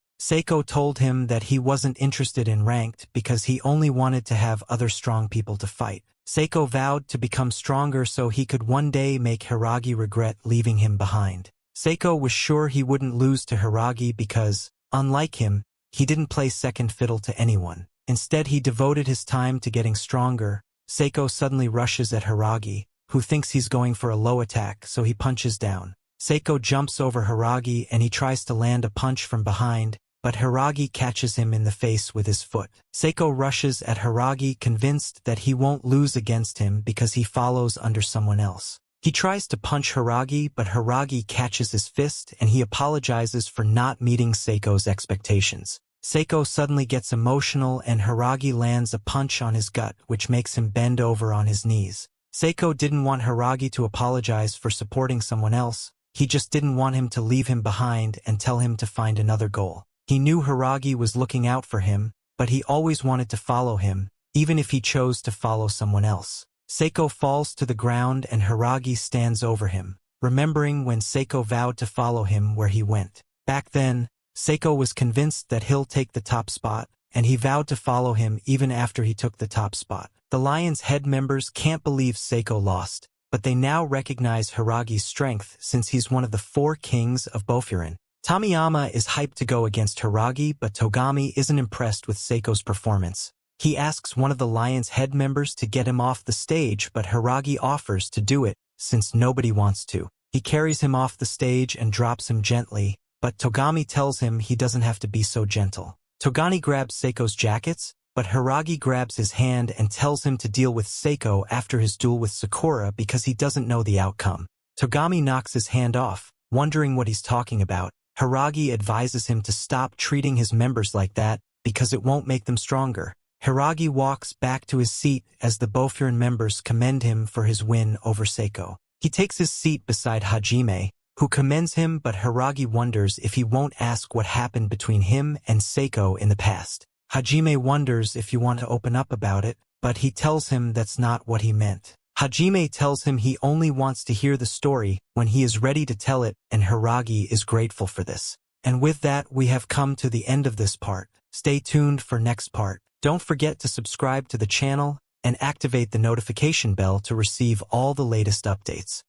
Seiko told him that he wasn't interested in ranked because he only wanted to have other strong people to fight. Seiko vowed to become stronger so he could one day make Hiragi regret leaving him behind. Seiko was sure he wouldn't lose to Hiragi because, unlike him, he didn't play second fiddle to anyone. Instead, he devoted his time to getting stronger. Seiko suddenly rushes at Hiragi, who thinks he's going for a low attack, so he punches down. Seiko jumps over Hiragi and he tries to land a punch from behind, but Hiragi catches him in the face with his foot. Seiko rushes at Hiragi, convinced that he won't lose against him because he follows under someone else. He tries to punch Hiragi, but Hiragi catches his fist and he apologizes for not meeting Seiko's expectations. Seiko suddenly gets emotional and Hiragi lands a punch on his gut, which makes him bend over on his knees. Seiko didn't want Hiragi to apologize for supporting someone else. He just didn't want him to leave him behind and tell him to find another goal. He knew Hiragi was looking out for him, but he always wanted to follow him, even if he chose to follow someone else. Seiko falls to the ground and Hiragi stands over him, remembering when Seiko vowed to follow him where he went. Back then, Seiko was convinced that he'll take the top spot, and he vowed to follow him even after he took the top spot. The Lion's Head members can't believe Seiko lost, but they now recognize Hiragi's strength since he's one of the 4 kings of Bofurin. Tamiyama is hyped to go against Hiragi, but Togami isn't impressed with Seiko's performance. He asks one of the Lion's Head members to get him off the stage, but Hiragi offers to do it, since nobody wants to. He carries him off the stage and drops him gently, but Togami tells him he doesn't have to be so gentle. Togami grabs Seiko's jackets, but Hiragi grabs his hand and tells him to deal with Seiko after his duel with Sakura because he doesn't know the outcome. Togami knocks his hand off, wondering what he's talking about. Hiragi advises him to stop treating his members like that because it won't make them stronger. Hiragi walks back to his seat as the Bofurin members commend him for his win over Seiko. He takes his seat beside Hajime, who commends him, but Hiragi wonders if he won't ask what happened between him and Seiko in the past. Hajime wonders if you want to open up about it, but he tells him that's not what he meant. Hajime tells him he only wants to hear the story when he is ready to tell it, and Hiragi is grateful for this. And with that, we have come to the end of this part. Stay tuned for next part. Don't forget to subscribe to the channel and activate the notification bell to receive all the latest updates.